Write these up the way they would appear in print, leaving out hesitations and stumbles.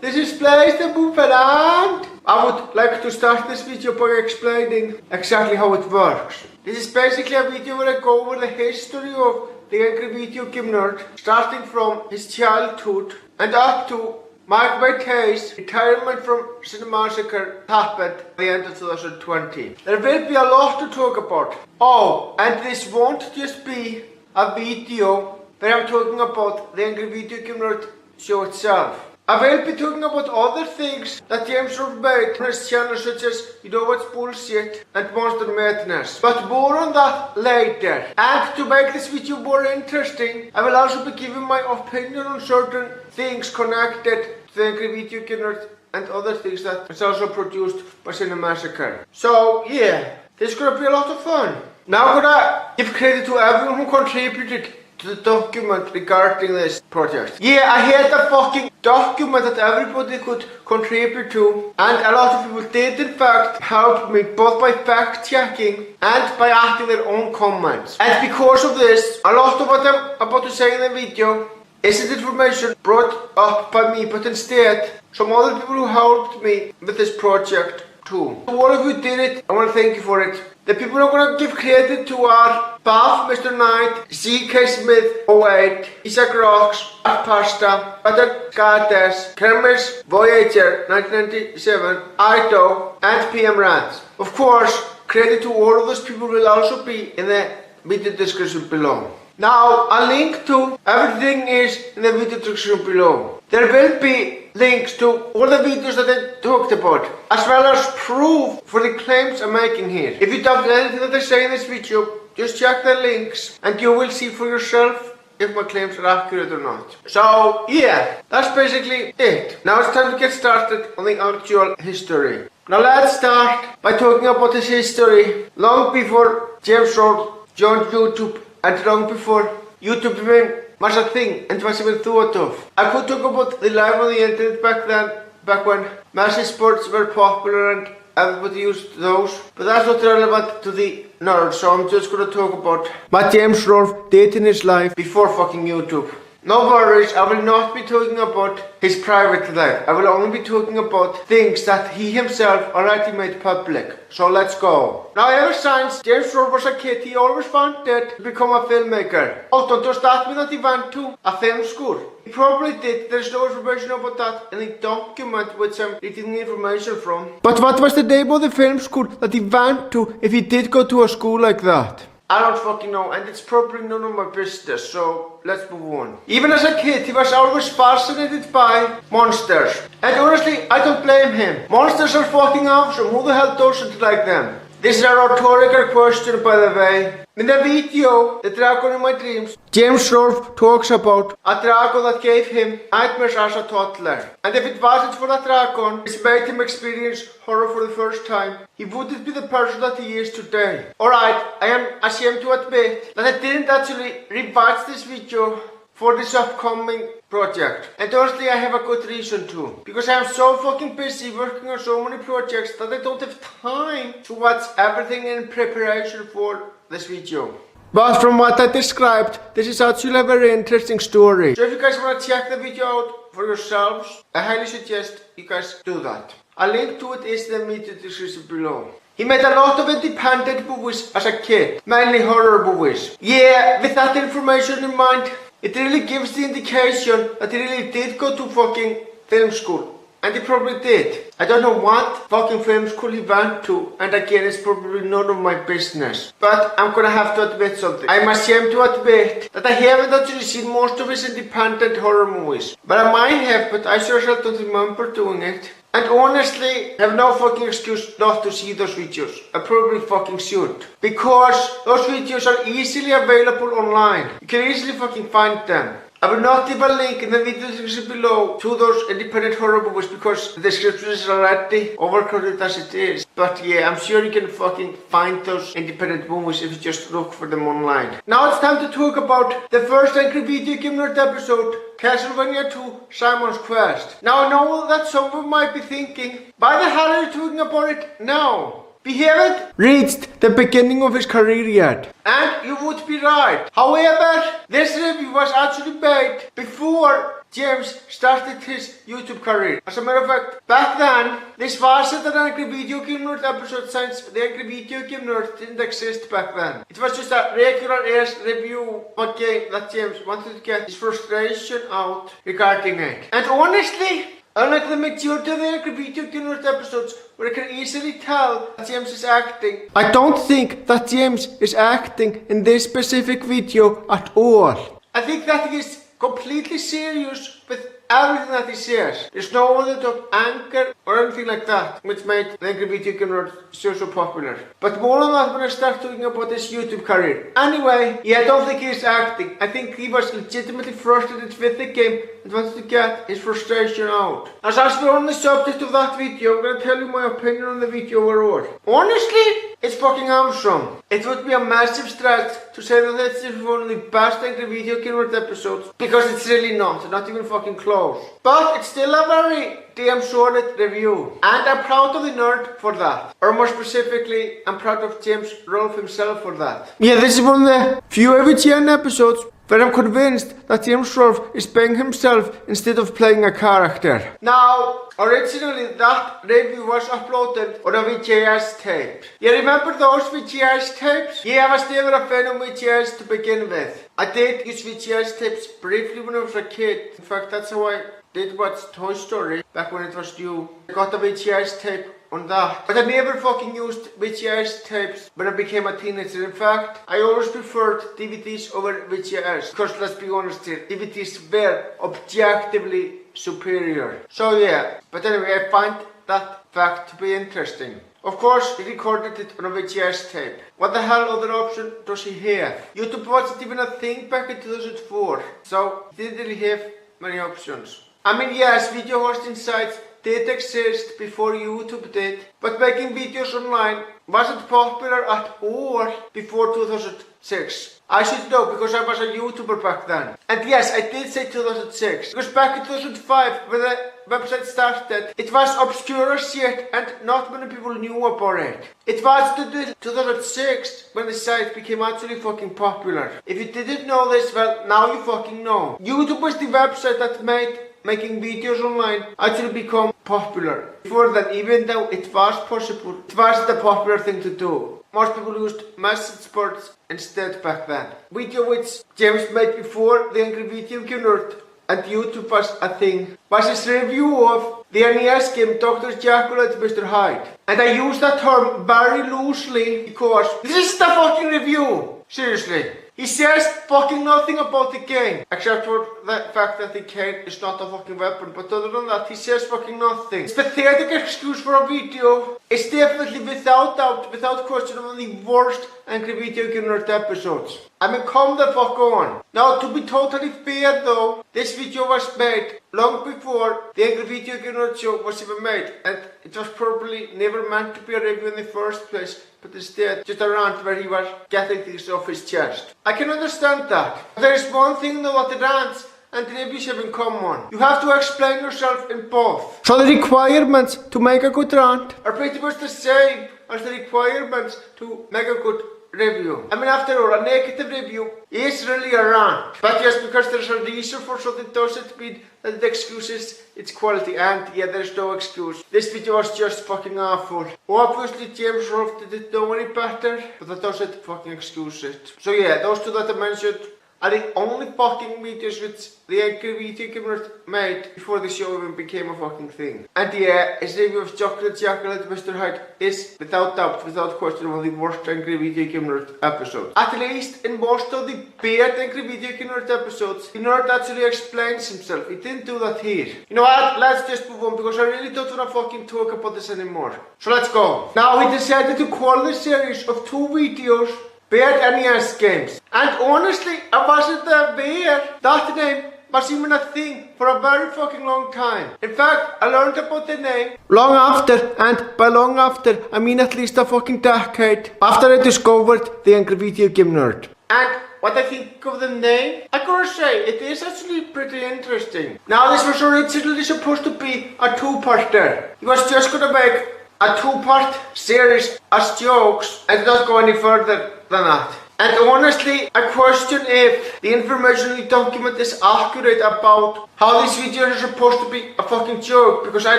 This is Place the Boomerang. I would like to start this video by explaining exactly how it works. This is basically a video where I go over the history of the angry video game nerd, starting from his childhood and up to Mike Bay's retirement from Cinemassacre happened at the end of 2020. There will be a lot to talk about. Oh, and this won't just be a video where I'm talking about the angry video game nerd show itself. I will be talking about other things that James Robb made on his channel, such as You Know What's Bullshit and Monster Madness. But more on that later. And to make this video more interesting, I will also be giving my opinion on certain things connected to the angry video game nerd and other things that is also produced by Cinemassacre. So yeah, this is gonna be a lot of fun. Now I'm gonna give credit to everyone who contributed to the document regarding this project. Yeah, I had a fucking document that everybody could contribute to, and a lot of people did in fact help me both by fact checking and by adding their own comments. And because of this, a lot of what I'm about to say in the video isn't information brought up by me, but instead some other people who helped me with this project too. So all of you did it, I want to thank you for it. The people I'm going to give credit to are Bath, Mr. Knight, C.K. Smith, 08, Isaac Rocks, Art Pasta, Butter Goddess, Kermis, Voyager, 1997, Ido, and PM Rants. Of course, credit to all of those people will also be in the video description below. Now, a link to everything is in the video description below. There will be links to all the videos that I talked about, as well as proof for the claims I'm making here. If you doubt anything that I say in this video, just check the links and you will see for yourself if my claims are accurate or not. So yeah, that's basically it. Now it's time to get started on the actual history. Now let's start by talking about his history long before James Robb joined YouTube and long before YouTube even was a thing and was even thought of. I could talk about the life on the internet back then, back when message boards were popular and everybody used those, but that's not relevant to the nerd, so I'm just gonna talk about what James Robb did in his life before fucking YouTube. No worries, I will not be talking about his private life. I will only be talking about things that he himself already made public. So let's go. Now ever since James Robb was a kid, he always wanted to become a filmmaker. Although does that mean that he went to a film school? He probably did. There's no information about that in the document which I'm reading the information from. But what was the name of the film school that he went to if he did go to a school like that? I don't fucking know, and it's probably none of my business, so let's move on. Even as a kid, he was always fascinated by monsters. And honestly, I don't blame him. Monsters are fucking awesome, who the hell doesn't like them? This is a rhetorical question, by the way. In the video, The Dragon in My Dreams, James Robb talks about a dragon that gave him nightmares as a toddler. And if it wasn't for that dragon, which made him experience horror for the first time, he wouldn't be the person that he is today. Alright, I am ashamed to admit that I didn't actually rewatch this video for this upcoming project. And honestly, I have a good reason to. Because I am so fucking busy working on so many projects that I don't have time to watch everything in preparation for this video. But from what I described, this is actually a very interesting story. So if you guys want to check the video out for yourselves, I highly suggest you guys do that. A link to it is in the video description below. He made a lot of independent movies as a kid, mainly horror movies. Yeah, with that information in mind, it really gives the indication that he really did go to fucking film school. And he probably did. I don't know what fucking film school he went to, and again, it's probably none of my business. But I'm gonna have to admit something. I'm ashamed to admit that I haven't actually seen most of his independent horror movies. But I might have, but I sure don't remember doing it. And honestly, I have no fucking excuse not to see those videos. I probably fucking should. Because those videos are easily available online. You can easily fucking find them. I will not leave a link in the video description below to those independent horror movies because the description is already overcrowded as it is. But yeah, I'm sure you can fucking find those independent movies if you just look for them online. Now it's time to talk about the first angry video game nerd episode, Castlevania 2 Simon's Quest. Now I know that some of you might be thinking, why the hell are you talking about it now? We haven't reached the beginning of his career yet. And you would be right. However, this review was actually made before James started his YouTube career. As a matter of fact, back then, this wasn't an Angry Video Game Nerd episode since the Angry Video Game Nerd didn't exist back then. It was just a regular ass review of a game that James wanted to get his frustration out regarding it. And honestly, unlike the majority of the Angry Video Game Nerd episodes, where I can easily tell that James is acting, I don't think that James is acting in this specific video at all. I think that he is completely serious with everything that he says. There's no other of anger or anything like that, which made the Angry Video Game Nerd so popular. But more on that when I start talking about his YouTube career. Anyway, yeah, I don't think he's acting. I think he was legitimately frustrated with the game and wanted to get his frustration out. As we're on the subject of that video, I'm gonna tell you my opinion on the video overall. Honestly, it's fucking awesome. It would be a massive stretch to say that this is one of the best Angry Video Game Nerd episodes, because it's really not even fucking close. But it's still a very damn solid review, and I'm proud of the nerd for that. Or more specifically, I'm proud of James Rolfe himself for that. Yeah, this is one of the few AVGN episodes where I'm convinced that James Rolfe is playing himself instead of playing a character. Now, originally that review was uploaded on a VHS tape. You remember those VHS tapes? Yeah, I was never a fan of VHS to begin with. I did use VHS tapes briefly when I was a kid. In fact, that's how I did watch Toy Story back when it was due. I got a VHS tape on that. But I never fucking used VHS tapes when I became a teenager. In fact, I always preferred DVDs over VHS. Because let's be honest here, DVDs were objectively superior. So yeah, but anyway, I find that fact to be interesting. Of course, he recorded it on a VHS tape. What the hell other option does he have? YouTube wasn't even a thing back in 2004. So, he didn't really have many options. I mean, yes, video hosting sites did exist before YouTube did, but making videos online wasn't popular at all before 2006. I should know because I was a YouTuber back then. And yes, I did say 2006, because back in 2005 when the website started, it was obscure as shit and not many people knew about it. It was 2006 when the site became actually fucking popular. If you didn't know this, well, now you fucking know. YouTube was the website that made making videos online actually become popular. Before that, even though it was possible, it wasn't the popular thing to do. Most people used message boards instead back then. Video which James made before the Angry Video Game Nerd and YouTube was a thing was his review of the NES game Dr. Jekyll and Mr. Hyde. And I use that term very loosely because this is the fucking review. Seriously. He says fucking nothing about the game, except for the fact that the cane is not a fucking weapon, but other than that, he says fucking nothing. It's pathetic excuse for a video. It's definitely without doubt, without question, one of the worst Angry Video Game Nerd episodes. I mean, come the fuck on. Now, to be totally fair though, this video was made long before the Angry Video Game Nerd show was even made, and it was probably never meant to be a review in the first place, but instead just a rant where he was getting things off his chest. I can understand that. There is one thing though that the rants and the reviews have in common. You have to explain yourself in both. So the requirements to make a good rant are pretty much the same as the requirements to make a good review. I mean, after all, a negative review is really a rant. But just because there's a reason for something doesn't mean that it excuses its quality. And yeah, there's no excuse. This video was just fucking awful. Obviously, James Rolfe didn't know any better, but that doesn't fucking excuse it. So yeah, those two that I mentioned are the only fucking videos which the Angry Video Game Nerd made before the show even became a fucking thing. And yeah, his review of Chocolate Jekyll and Mr. Hyde is without doubt, without question, one of the worst Angry Video Game Nerd episodes. At least in most of the bad Angry Video Game Nerd episodes, the nerd actually explains himself. He didn't do that here. You know what? Let's just move on because I really don't want to fucking talk about this anymore. So let's go. Now he decided to call this series of 2 videos Bad NES games. And honestly, I wasn't aware that name was even a thing for a very fucking long time. In fact, I learned about the name long after, and by long after, I mean at least a fucking decade after I discovered the Angry Video Game Nerd. And what I think of the name, I gotta say, it is actually pretty interesting. Now, this was originally supposed to be a 2-parter. He was just gonna make a two-part series as jokes and not go any further than that. And honestly, I question if the information in the document is accurate about how these videos are supposed to be a fucking joke, because I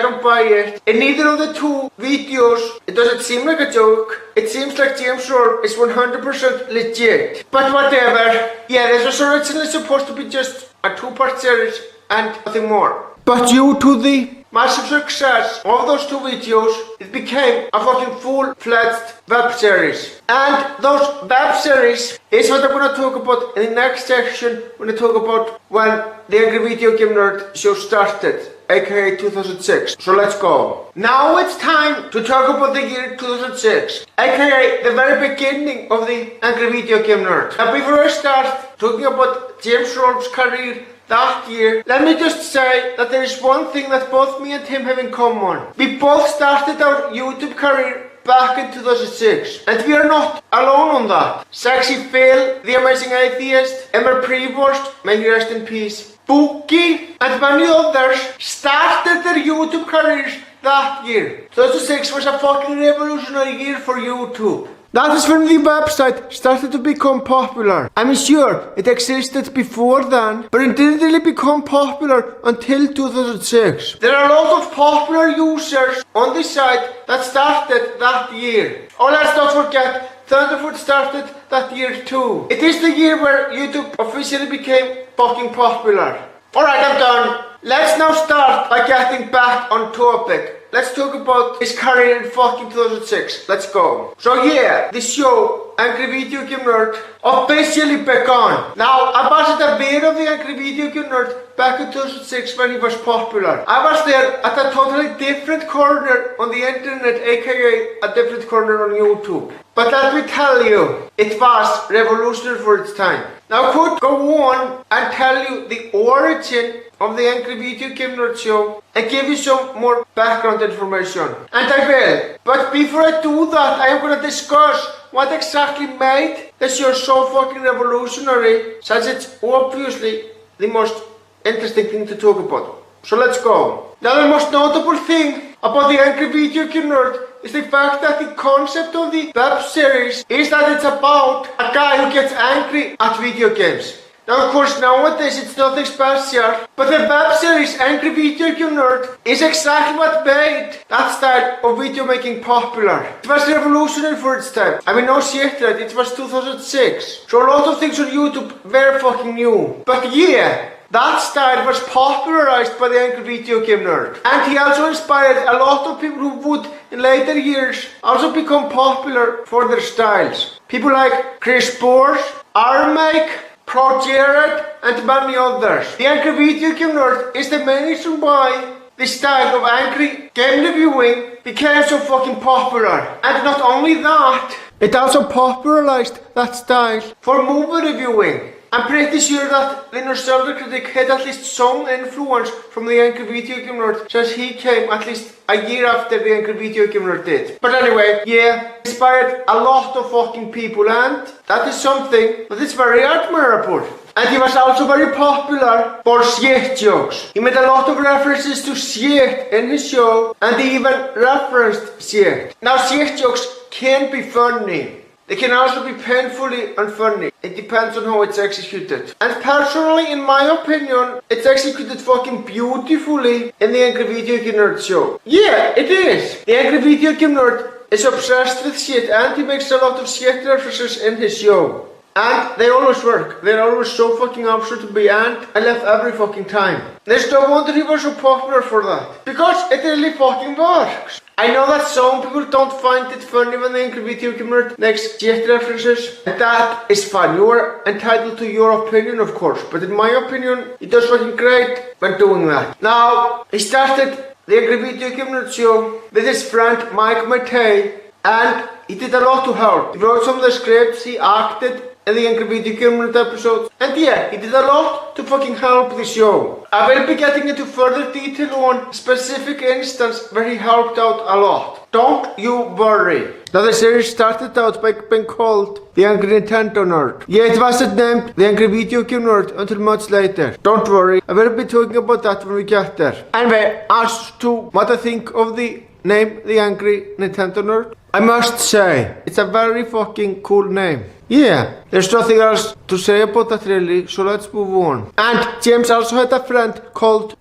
don't buy it. In neither of the two videos, it doesn't seem like a joke. It seems like James Roll is 100% legit. But whatever. Yeah, this was originally supposed to be just a two-part series and nothing more. But due to the massive success of those two videos, it became a fucking full-fledged web series. And those web series is what I'm gonna talk about in the next section when I talk about when the Angry Video Game Nerd show started, aka 2006. So let's go. Now it's time to talk about the year 2006, aka the very beginning of the Angry Video Game Nerd. Now before I start talking about James Roll's career that year, let me just say that there is one thing that both me and him have in common. We both started our YouTube career back in 2006, and we are not alone on that. Sexy Phil, The Amazing Atheist, Emmer Prevost, may he rest in peace, Bookie, and many others started their YouTube careers that year. 2006 was a fucking revolutionary year for YouTube. That is when the website started to become popular. I mean, sure, it existed before then, but it didn't really become popular until 2006. There are a lot of popular users on the site that started that year. Oh, let's not forget, Thunderfoot started that year too. It is the year where YouTube officially became fucking popular. Alright, I'm done. Let's now start by getting back on topic. Let's talk about his career in fucking 2006. Let's go. So yeah, the show, Angry Video Game Nerd, officially began. Now, I wasn't aware of the Angry Video Game Nerd back in 2006 when he was popular. I was there at a totally different corner on the internet, aka a different corner on YouTube. But let me tell you, it was revolutionary for its time. Now I could go on and tell you the origin of the Angry Video Game Nerd show and give you some more background information. And I will. But before I do that, I am going to discuss what exactly made the show so fucking revolutionary, since it's obviously the most interesting thing to talk about. So let's go. Now the most notable thing about the Angry Video Game Nerd is the fact that the concept of the web series is that it's about a guy who gets angry at video games. Now of course nowadays it's nothing special, but the web series Angry Video Game Nerd is exactly what made that style of video making popular. It was revolutionary for its time. I mean, no shit, right? It was 2006. So a lot of things on YouTube were fucking new. But yeah, that style was popularized by the Angry Video Game Nerd. And he also inspired a lot of people who would, in later years, also become popular for their styles. People like Chris Boers, Armake, Pro Jared, and many others. The Angry Video Game Nerd is the main reason why the style of angry game reviewing became so fucking popular. And not only that, it also popularized that style for movie reviewing. I'm pretty sure that the Nostalgia Critic had at least some influence from the Angry Video Game Nerd, since he came at least a year after the Angry Video Game Nerd did. But anyway, yeah, inspired a lot of fucking people, and that is something that is very admirable. And he was also very popular for shit jokes. He made a lot of references to shit in his show, and he even referenced shit. Now shit jokes can be funny. They can also be painfully unfunny. It depends on how it's executed. And personally, in my opinion, it's executed fucking beautifully in the Angry Video Game Nerd show. Yeah, it is. The Angry Video Game Nerd is obsessed with shit, and he makes a lot of shit references in his show. And they always work. They're always so fucking absurd to be, and I laugh every fucking time. There's no wonder he was so popular for that. Because it really fucking works. I know that some people don't find it funny when the Angry Video Game Nerd makes shit references, and that is fine. You are entitled to your opinion, of course, but in my opinion, he does fucking great when doing that. Now, he started the Angry Video Game Nerd show with his friend Mike Matei, and he did a lot to help. He wrote some of the scripts, he acted in the Angry Video Game Nerd episodes, and yeah, he did a lot to fucking help the show. I will be getting into further detail on specific instance where he helped out a lot. Don't you worry. Now the series started out by being called The Angry Nintendo Nerd. Yeah, it wasn't named The Angry Video Game Nerd until much later. Don't worry, I will be talking about that when we get there. Anyway, as to what I think of the name the Angry Nintendo Nerd? I must say, it's a very fucking cool name. Yeah, there's nothing else to say about that really, so let's move on. And James also had a friend called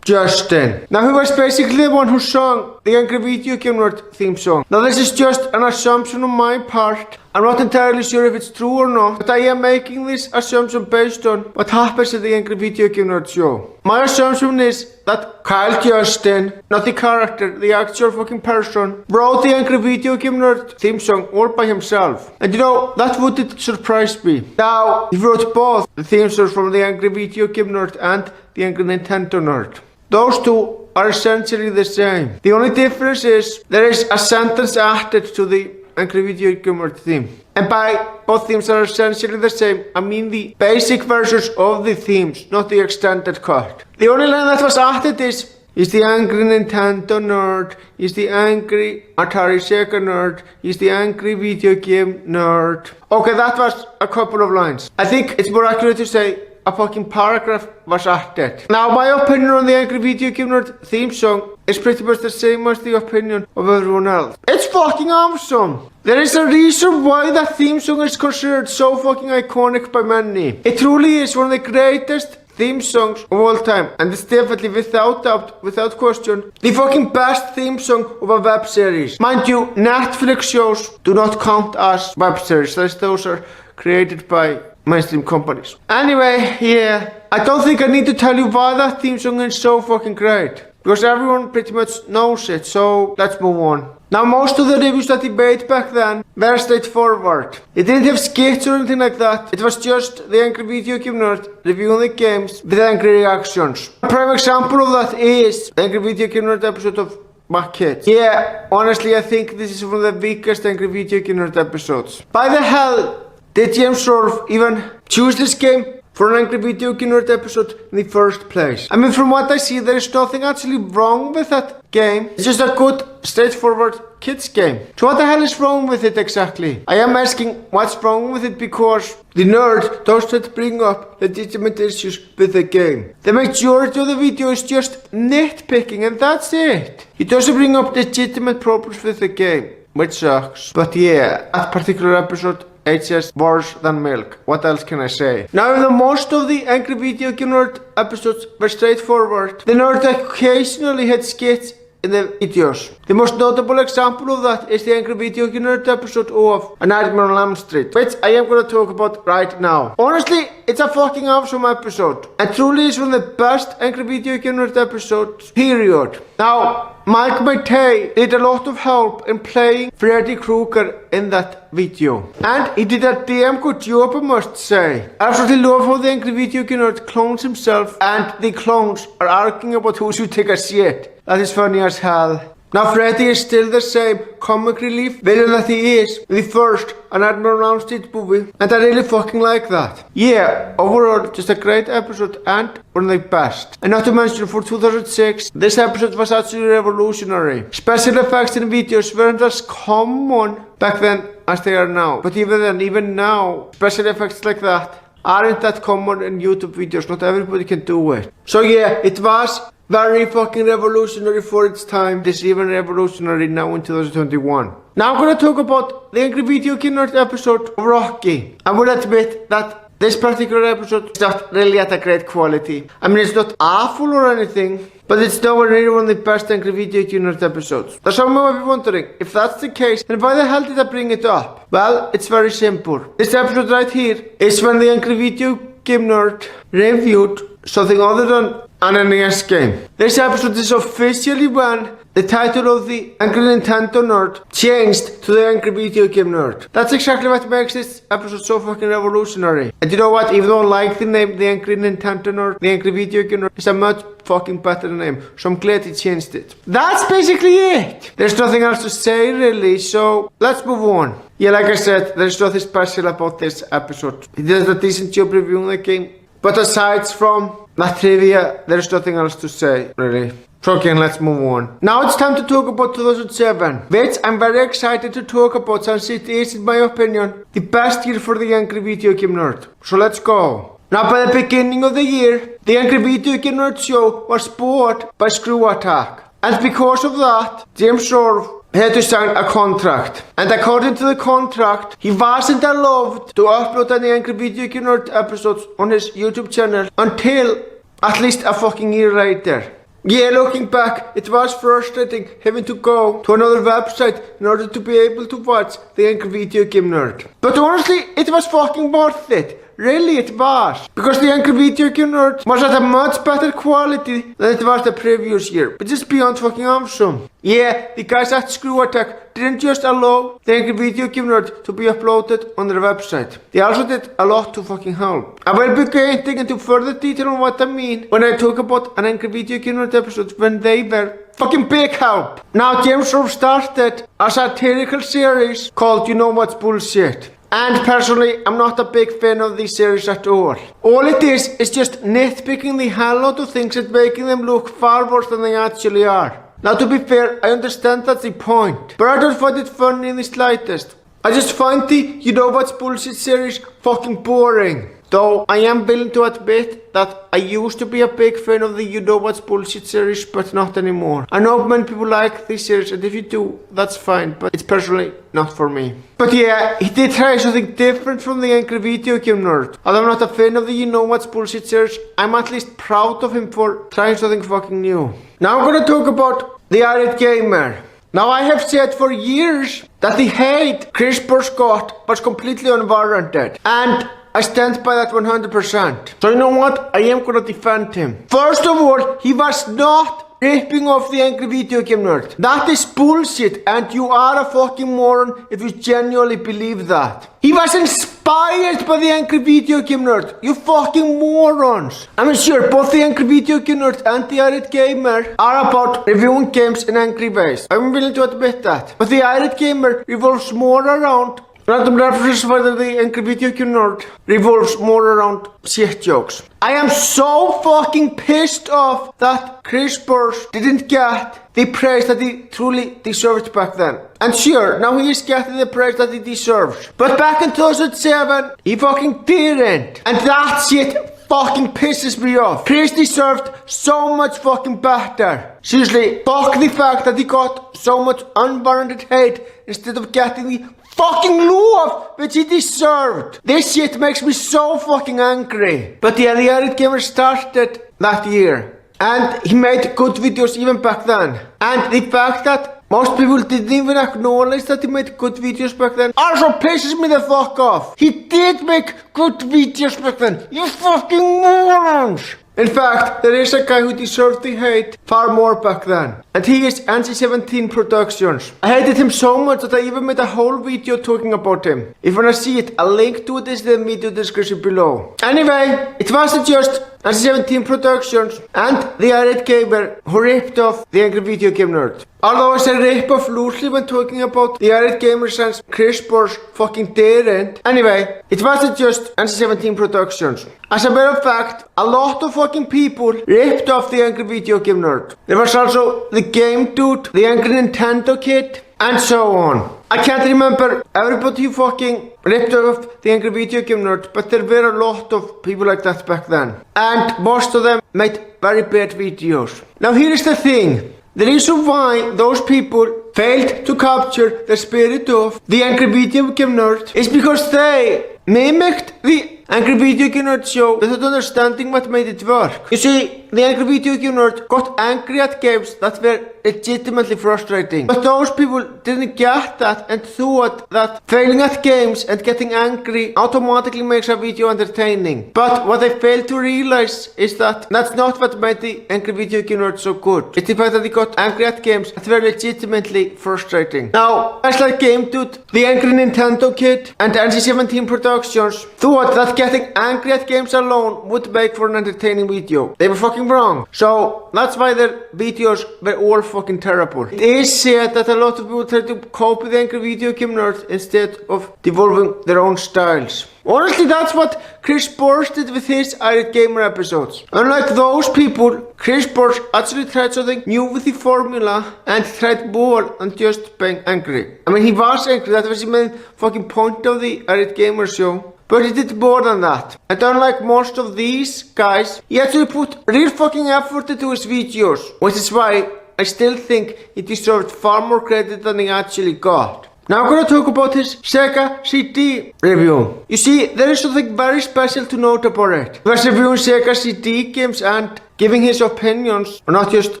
Justin. Now he was basically the one who sang the Angry Video Game Nerd theme song. Now this is just an assumption on my part. I'm not entirely sure if it's true or not, but I am making this assumption based on what happens at the Angry Video Game Nerd show. My assumption is that Kyle Justin, not the character, the actual fucking person, wrote the Angry Video Game Nerd theme song all by himself. And you know, that wouldn't surprise me. Now, he wrote both the theme songs from the Angry Video Game Nerd and the Angry Nintendo Nerd. Those two are essentially the same. The only difference is there is a sentence added to the Angry Video Game Nerd theme. And by both themes are essentially the same, I mean the basic versions of the themes, not the extended cut. The only line that was added is the Angry Nintendo Nerd, is the Angry Atari Sega Nerd, is the Angry Video Game Nerd. Okay, that was a couple of lines. I think it's more accurate to say a fucking paragraph was added. Now, my opinion on the Angry Video Game Nerd theme song is pretty much the same as the opinion of everyone else. It's fucking awesome! There is a reason why that theme song is considered so fucking iconic by many. It truly is one of the greatest theme songs of all time, and it's definitely without doubt, without question, the fucking best theme song of a web series. Mind you, Netflix shows do not count as web series, as those are created by mainstream companies. Anyway, yeah, I don't think I need to tell you why that theme song is so fucking great, because everyone pretty much knows it, so let's move on. Now, most of the reviews that he made back then were straightforward. He didn't have skits or anything like that. It was just the Angry Video Game Nerd reviewing the games with angry reactions. A prime example of that is the Angry Video Game Nerd episode of My Kids. Yeah, honestly, I think this is one of the weakest Angry Video Game Nerd episodes. Why the hell did James Rolfe even choose this game for an Angry Video Game Nerd episode in the first place? I mean, from what I see, there is nothing actually wrong with that game. It's just a good, straightforward kids game. So what the hell is wrong with it exactly? I am asking what's wrong with it because the nerd doesn't bring up legitimate issues with the game. The majority of the video is just nitpicking and that's it. He doesn't bring up legitimate problems with the game, which sucks. But yeah, that particular episode, it's just worse than milk. What else can I say? Now, even though most of the Angry Video Game Nerd episodes were straightforward, the nerd occasionally had skits in the videos. The most notable example of that is the Angry Video Game Nerd episode of A Nightmare on Elm Street, which I am going to talk about right now. Honestly, it's a fucking awesome episode, and truly is one of the best Angry Video Game Nerd episodes, period. Now, Mike Matei did a lot of help in playing Freddy Krueger in that video. And he did a damn good job, I must say. I absolutely love how the Angry Video Game Nerd clones himself and the clones are arguing about who should take a shit. That is funny as hell. Now, Freddy is still the same comic relief villain that he is in the first A Nightmare on Elm Street movie, and I really fucking like that. Yeah, overall, just a great episode and one of the best. And not to mention, for 2006, this episode was actually revolutionary. Special effects in videos weren't as common back then as they are now. But even then, even now, special effects like that aren't that common in YouTube videos. Not everybody can do it. So yeah, it was very fucking revolutionary for its time. This is even revolutionary now in 2021. Now I'm gonna talk about the Angry Video Game Nerd episode of Rocky. I will admit that this particular episode is not really at a great quality. I mean, it's not awful or anything, but it's nowhere near one of the best Angry Video Game Nerd episodes. Now some might be wondering, if that's the case, then why the hell did I bring it up? Well, it's very simple. This episode right here is when the Angry Video Game Nerd reviewed something other than an NES game. This episode is officially when the title of the Angry Nintendo Nerd changed to the Angry Video Game Nerd. That's exactly what makes this episode so fucking revolutionary. And you know what? Even though I like the name the Angry Nintendo Nerd, the Angry Video Game Nerd is a much fucking better name. So I'm glad he changed it. That's basically it. There's nothing else to say really, so let's move on. Yeah, like I said, there's nothing special about this episode. He did a decent job reviewing the game. But aside from that trivia, there's nothing else to say, really. So again, let's move on. Now it's time to talk about 2007, which I'm very excited to talk about since it is, in my opinion, the best year for the Angry Video Game Nerd. So let's go. Now, by the beginning of the year, the Angry Video Game Nerd show was bought by Screw Attack. And because of that, James Shore had to sign a contract. And according to the contract, he wasn't allowed to upload any Angry Video Game Nerd episodes on his YouTube channel until at least a fucking year later. Yeah, looking back, it was frustrating having to go to another website in order to be able to watch the Angry Video Game Nerd. But honestly, it was fucking worth it. Really, it was. Because the Angry Video Game Nerd was at a much better quality than it was the previous year. But just beyond fucking awesome. Yeah, the guys at Screw Attack didn't just allow the Angry Video Game Nerd to be uploaded on their website. They also did a lot to fucking help. I will be getting into further detail on what I mean when I talk about an Angry Video Game Nerd episode when they were fucking big help. Now, James Shore started a satirical series called You Know What's Bullshit. And personally, I'm not a big fan of these series at all. All it is just nitpicking the hell out of things and making them look far worse than they actually are. Now to be fair, I understand that's the point, but I don't find it funny in the slightest. I just find the You Know What's Bullshit series fucking boring. Though I am willing to admit that I used to be a big fan of the You Know What's Bullshit series, but not anymore. I know many people like this series, and if you do, that's fine, but it's personally not for me. But yeah, he did try something different from the Angry Video Game Nerd. Although I'm not a fan of the You Know What's Bullshit series, I'm at least proud of him for trying something fucking new. Now I'm gonna talk about the Arid Gamer. Now I have said for years that the hate Chris Scott was completely unwarranted, and I stand by that 100%. So you know what? I am gonna defend him. First of all, he was not ripping off the Angry Video Game Nerd. That is bullshit, and you are a fucking moron if you genuinely believe that. He was inspired by the Angry Video Game Nerd. You fucking morons. I mean, sure, both the Angry Video Game Nerd and the Arid Gamer are about reviewing games in angry ways. I'm willing to admit that. But the Arid Gamer revolves more around random references, whether the Angry Video Game Nerd revolves more around shit jokes. I am so fucking pissed off that Chris Burst didn't get the praise that he truly deserved back then. And sure, now he is getting the praise that he deserves. But back in 2007, he fucking didn't. And that shit fucking pisses me off. Chris deserved so much fucking better. Seriously, fuck the fact that he got so much unwarranted hate instead of getting the fucking love which he deserved. This shit makes me so fucking angry. But yeah, the Arid Gamer started that year, and he made good videos even back then. And the fact that most people didn't even acknowledge that he made good videos back then also pisses me the fuck off. He did make good videos back then, you fucking morons. In fact, there is a guy who deserved the hate far more back then, and he is NC17 Productions. I hated him so much that I even made a whole video talking about him. If you wanna see it, a link to it is in the video description below. Anyway, it wasn't just NC17 Productions and the Arid Gamer who ripped off the Angry Video Game Nerd. Although I say rip off loosely when talking about the Arid Gamer since Chris Burst fucking didn't. Anyway, it wasn't just NC17 Productions. As a matter of fact, a lot of fucking people ripped off the Angry Video Game Nerd. There was also the Game Dude, the Angry Nintendo Kid, and so on. I can't remember everybody who fucking ripped off the Angry Video Game Nerd, but there were a lot of people like that back then. And most of them made very bad videos. Now here is the thing. The reason why those people failed to capture the spirit of the Angry Video Game Nerd is because they mimicked the Angry Video Game Nerd show without understanding what made it work. You see, the Angry Video Game Nerd got angry at games that were legitimately frustrating. But those people didn't get that and thought that failing at games and getting angry automatically makes a video entertaining. But what they failed to realize is that that's not what made the Angry Video Game Nerd so good. It's the fact that they got angry at games that were legitimately frustrating. Now, as like Game Dude, the Angry Nintendo Kid, and NC17 Productions thought that getting angry at games alone would make for an entertaining video. They were fucking wrong. So that's why their videos were all fucking terrible. It is said that a lot of people try to copy the Angry Video Game Nerd instead of developing their own styles. Honestly, that's what Chris Burst did with his Arid Gamer episodes. Unlike those people, Chris Burst actually tried something new with the formula and tried more than just being angry. I mean, he was angry, that was the main fucking point of the Arid Gamer show. But he did more than that. And unlike most of these guys, he actually put real fucking effort into his videos. Which is why I still think he deserved far more credit than he actually got. Now I'm gonna talk about his Sega CD review. You see, there is something very special to note about it. He was reviewing Sega CD games and giving his opinions on not just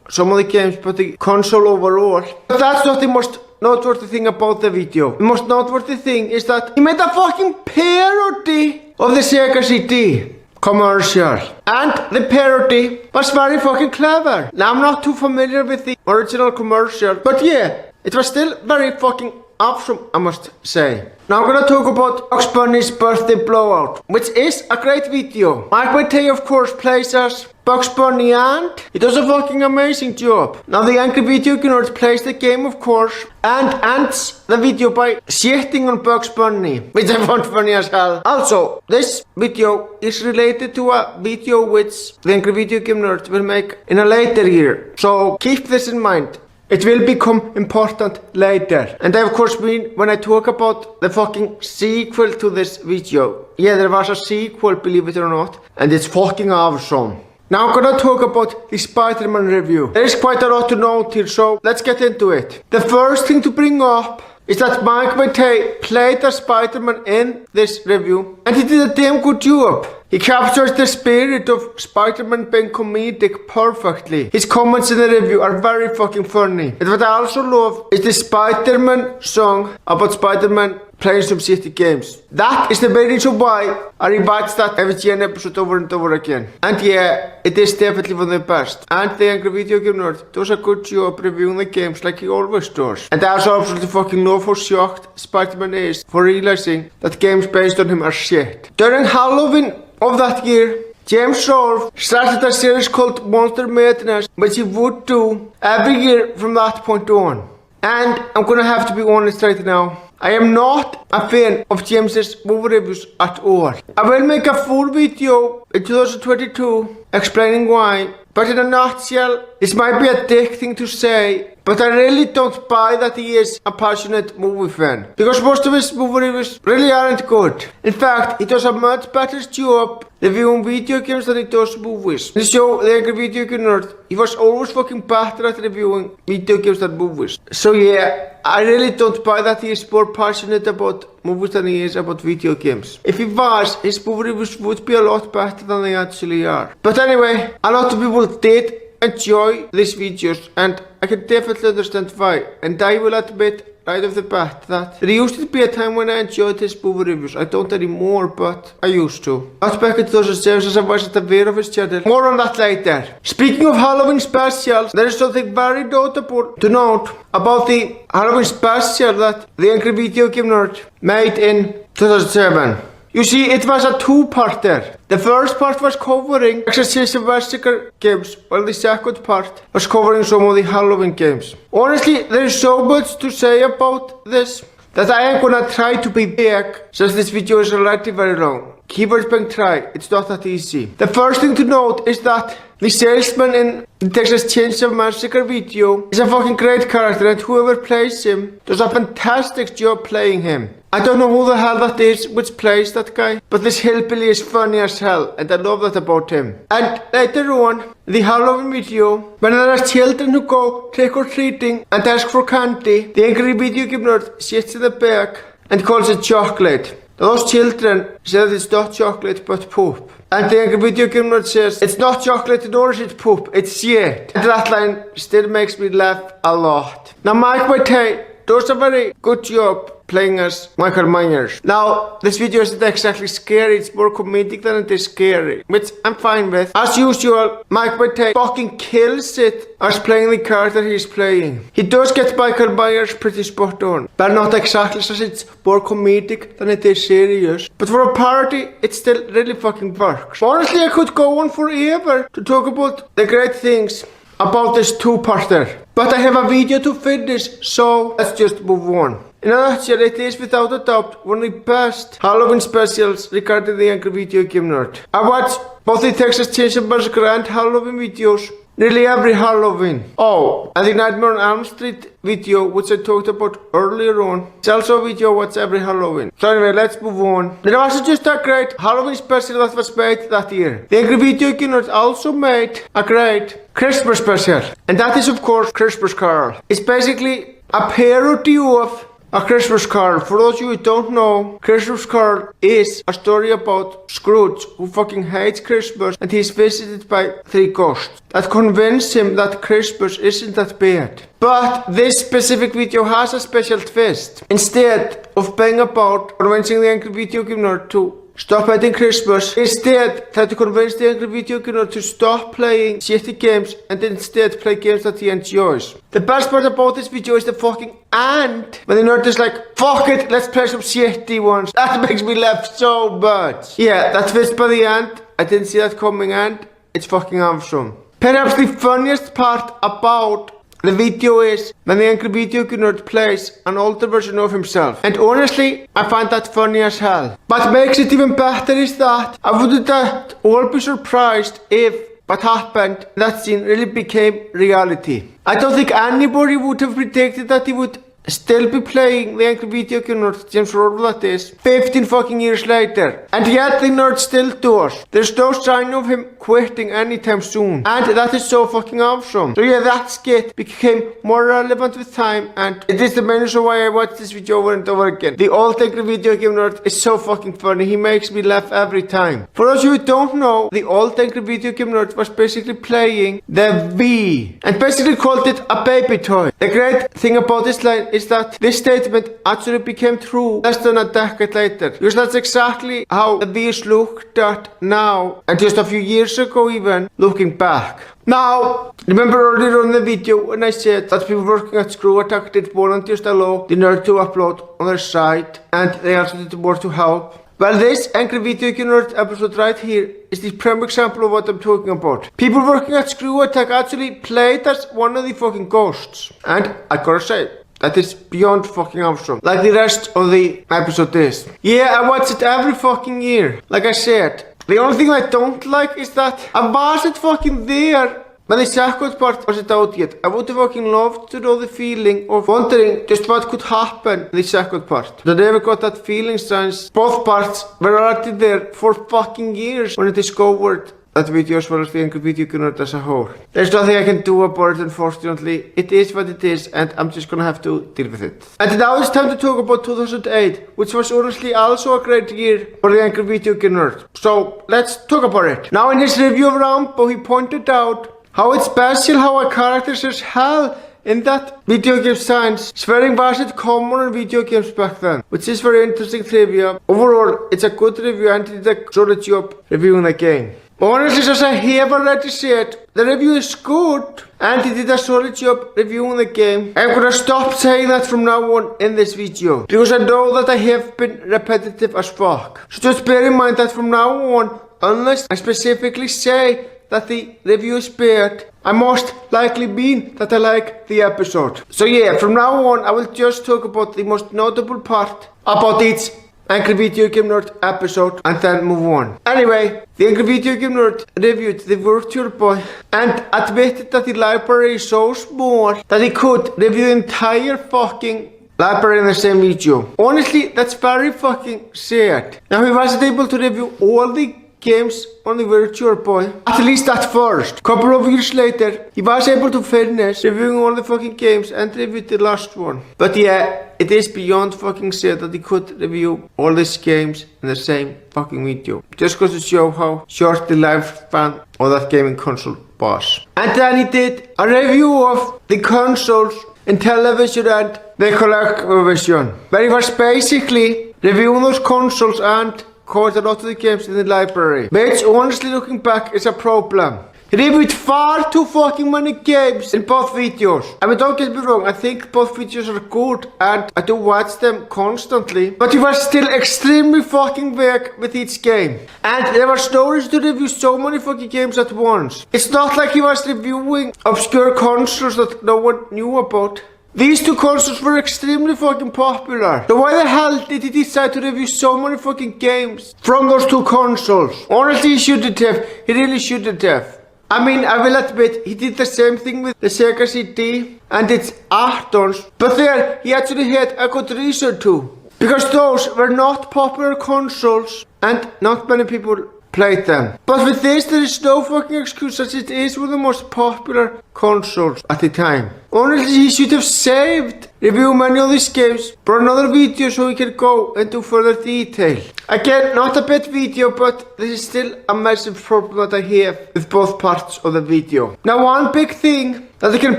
some of the games, but the console overall. But that's not the most noteworthy thing about the video. The most noteworthy thing is that he made a fucking parody of the Sega CD commercial. And the parody was very fucking clever. Now I'm not too familiar with the original commercial, but yeah, it was still very fucking awesome, I must say. Now I'm gonna talk about Bugs Bunny's Birthday Blowout, which is a great video. Mike Matei of course plays as Bugs Bunny and he does a fucking amazing job. Now the angry video nerd plays the game of course and ends the video by shitting on Bugs Bunny, which I found funny as hell. Also, this video is related to a video which the angry video game nerd will make in a later year. So keep this in mind. It will become important later. And I of course mean when I talk about the fucking sequel to this video. Yeah, there was a sequel, believe it or not, and it's fucking awesome. Now I'm gonna talk about the Spider-Man review. There is quite a lot to note here, so let's get into it. The first thing to bring up is that Mike Matei played as Spider-Man in this review, and he did a damn good job. He captures the spirit of Spider-Man being comedic perfectly. His comments in the review are very fucking funny. And what I also love is the Spider-Man song about Spider-Man playing some shitty games. That is the main reason why I rewatched that MVGN episode over and over again. And yeah, it is definitely one of the best. And the angry video game nerd does a good job reviewing the games like he always does. And I also absolutely fucking know how shocked Spider-Man is for realizing that games based on him are shit. During Halloween of that year, James Rolfe started a series called Monster Madness, which he would do every year from that point on. And I'm gonna have to be honest right now, I am not a fan of James's movie reviews at all. I will make a full video in 2022 explaining why, but in a nutshell, this might be a dick thing to say, but I really don't buy that he is a passionate movie fan. Because most of his movie reviews really aren't good. In fact, he does a much better job reviewing video games than he does movies. In the show, The Angry Video Game Nerd, he was always fucking better at reviewing video games than movies. So yeah, I really don't buy that he is more passionate about movies than he is about video games. If he was, his movie reviews would be a lot better than they actually are. But anyway, a lot of people did enjoy these videos and I can definitely understand why, and I will admit right off the bat that there used to be a time when I enjoyed his movie reviews. I don't anymore, but I used to. Not back in 2007 as I wasn't aware of his channel. More on that later. Speaking of Halloween specials, there is something very notable to note about the Halloween special that the Angry Video Game Nerd made in 2007. You see, it was a two-parter. The first part was covering Exorcism Massacre games, while the second part was covering some of the Halloween games. Honestly, there is so much to say about this that I am gonna try to be vague, since this video is already very long. Keywords being try, it's not that easy. The first thing to note is that the salesman in the Texas Chainsaw Massacre video is a fucking great character, and whoever plays him does a fantastic job playing him. I don't know who the hell that is which plays that guy, but this hillbilly is funny as hell and I love that about him. And later on, the Halloween video, when there are children who go trick-or-treating and ask for candy, the Angry Video Game Nerd sits in the back and calls it chocolate. Those children say that it's not chocolate but poop. And the Angry Video Game Nerd says, it's not chocolate nor is it poop, it's shit. And that line still makes me laugh a lot. Now Mike Matei does a very good job playing as Michael Myers. Now, this video isn't exactly scary, it's more comedic than it is scary, which I'm fine with. As usual, Mike Matei fucking kills it as playing the character he's playing. He does get Michael Myers pretty spot on, but not exactly, since it's more comedic than it is serious. But for a parody, it still really fucking works. Honestly, I could go on forever to talk about the great things about this two-parter, but I have a video to finish, so let's just move on. In a nutshell, it is without a doubt one of the best Halloween specials regarding the Angry Video Game Nerd. I watched both the Texas Chainsaw Massacre and Halloween videos nearly every Halloween. Oh, and the Nightmare on Elm Street video, which I talked about earlier on, it's also a video what's every Halloween. So anyway, let's move on. There was just a great Halloween special that was made that year. The Angry Video Game Nerd also made a great Christmas special, and that is of course Christmas Carol. It's basically a parody of A Christmas Carol. For those of you who don't know, Christmas Carol is a story about Scrooge who fucking hates Christmas, and he's visited by 3 ghosts that convince him that Christmas isn't that bad. But this specific video has a special twist. Instead of being about convincing the Angry Video Game Nerd to stop hating Christmas, instead try to convince the Angry Video Game Nerd to stop playing shitty games and instead play games that he enjoys. The best part about this video is the fucking end, when the nerd is like, fuck it, let's play some shitty ones. That makes me laugh so much. Yeah, that twist by the end, I didn't see that coming, and it's fucking awesome. Perhaps the funniest part about the video is when the Angry Video Game Nerd plays an older version of himself. And honestly, I find that funny as hell. What makes it even better is that I wouldn't at all be surprised if what happened in that scene really became reality. I don't think anybody would have predicted that he would still be playing the Angry Video Game Nerd, James Orwell that is, 15 fucking years later. And yet the nerd still does. There's no sign of him quitting anytime soon. And that is so fucking awesome. So yeah, that skit became more relevant with time, and it is the main reason why I watch this video over and over again. The old Angry Video Game Nerd is so fucking funny. He makes me laugh every time. For those of you who don't know, the old Angry Video Game Nerd was basically playing the Wii and basically called it a baby toy. The great thing about this line is that this statement actually became true less than a decade later, because that's exactly how the Wii is looked at now, and just a few years ago even, looking back. Now, remember earlier on the video when I said that people working at Screw Attack did volunteers allow the nerd to upload on their site, and they also did more to help? Well, this Angry Video Game Nerd episode right here is the prime example of what I'm talking about. People working at Screw Attack actually played as one of the fucking ghosts, and I gotta say, that is beyond fucking awesome, like the rest of the episode is. Yeah, I watch it every fucking year, like I said. The only thing I don't like is that I wasn't fucking there when the second part wasn't out yet. I would have fucking loved to know the feeling of wondering just what could happen in the second part. But I never got that feeling since both parts were already there for fucking years when I discovered that video as well as the Angry Video Game Nerd as a whole. There's nothing I can do about it, unfortunately. It is what it is, and I'm just gonna have to deal with it. And now it's time to talk about 2008, which was honestly also a great year for the Angry Video Game Nerd. So let's talk about it. Now in his review of Rambo, he pointed out how it's special how a character says hell in that video game science. Swearing wasn't common in video games back then, which is very interesting trivia. Overall, it's a good review and he did a solid job reviewing the game. Honestly, as I have already said, the review is good and he did a solid job reviewing the game. I'm gonna stop saying that from now on in this video, because I know that I have been repetitive as fuck. So just bear in mind that from now on, unless I specifically say that the review is bad, I must likely mean that I like the episode. So yeah, from now on I will just talk about the most notable part about each Angry Video Game Nerd episode and then move on. Anyway, the Angry Video Game Nerd reviewed the Virtual Boy and admitted that the library is so small that he could review the entire fucking library in the same video. Honestly, that's very fucking sad. Now he wasn't able to review all the games on the Virtual Boy, at least at first. Couple of years later, he was able to finish reviewing all the fucking games and reviewed the last one. But yeah, it is beyond fucking sad that he could review all these games in the same fucking video. Just goes to show how short the lifespan of that gaming console was. And then he did a review of the consoles in television and the ColecoVision, where he was basically reviewing those consoles and covered a lot of the games in the library, which honestly looking back is a problem. He reviewed far too fucking many games in both videos. I mean, don't get me wrong, I think both videos are good and I do watch them constantly, but he was still extremely fucking vague with each game. And there was no reason to review so many fucking games at once. It's not like he was reviewing obscure consoles that no one knew about. These two consoles were extremely fucking popular. So why the hell did he decide to review so many fucking games from those two consoles? Honestly, he shouldn't have. He really shouldn't have. I mean, I will admit, he did the same thing with the Sega CD and its add-ons, but there, he actually had a good reason to. Because those were not popular consoles and not many people played them. But with this, there is no fucking excuse as it is one of the most popular consoles at the time. Honestly, he should have saved review many of these games for another video so he can go into further detail. Again, not a bad video, but this is still a massive problem that I have with both parts of the video. Now, one big thing that I can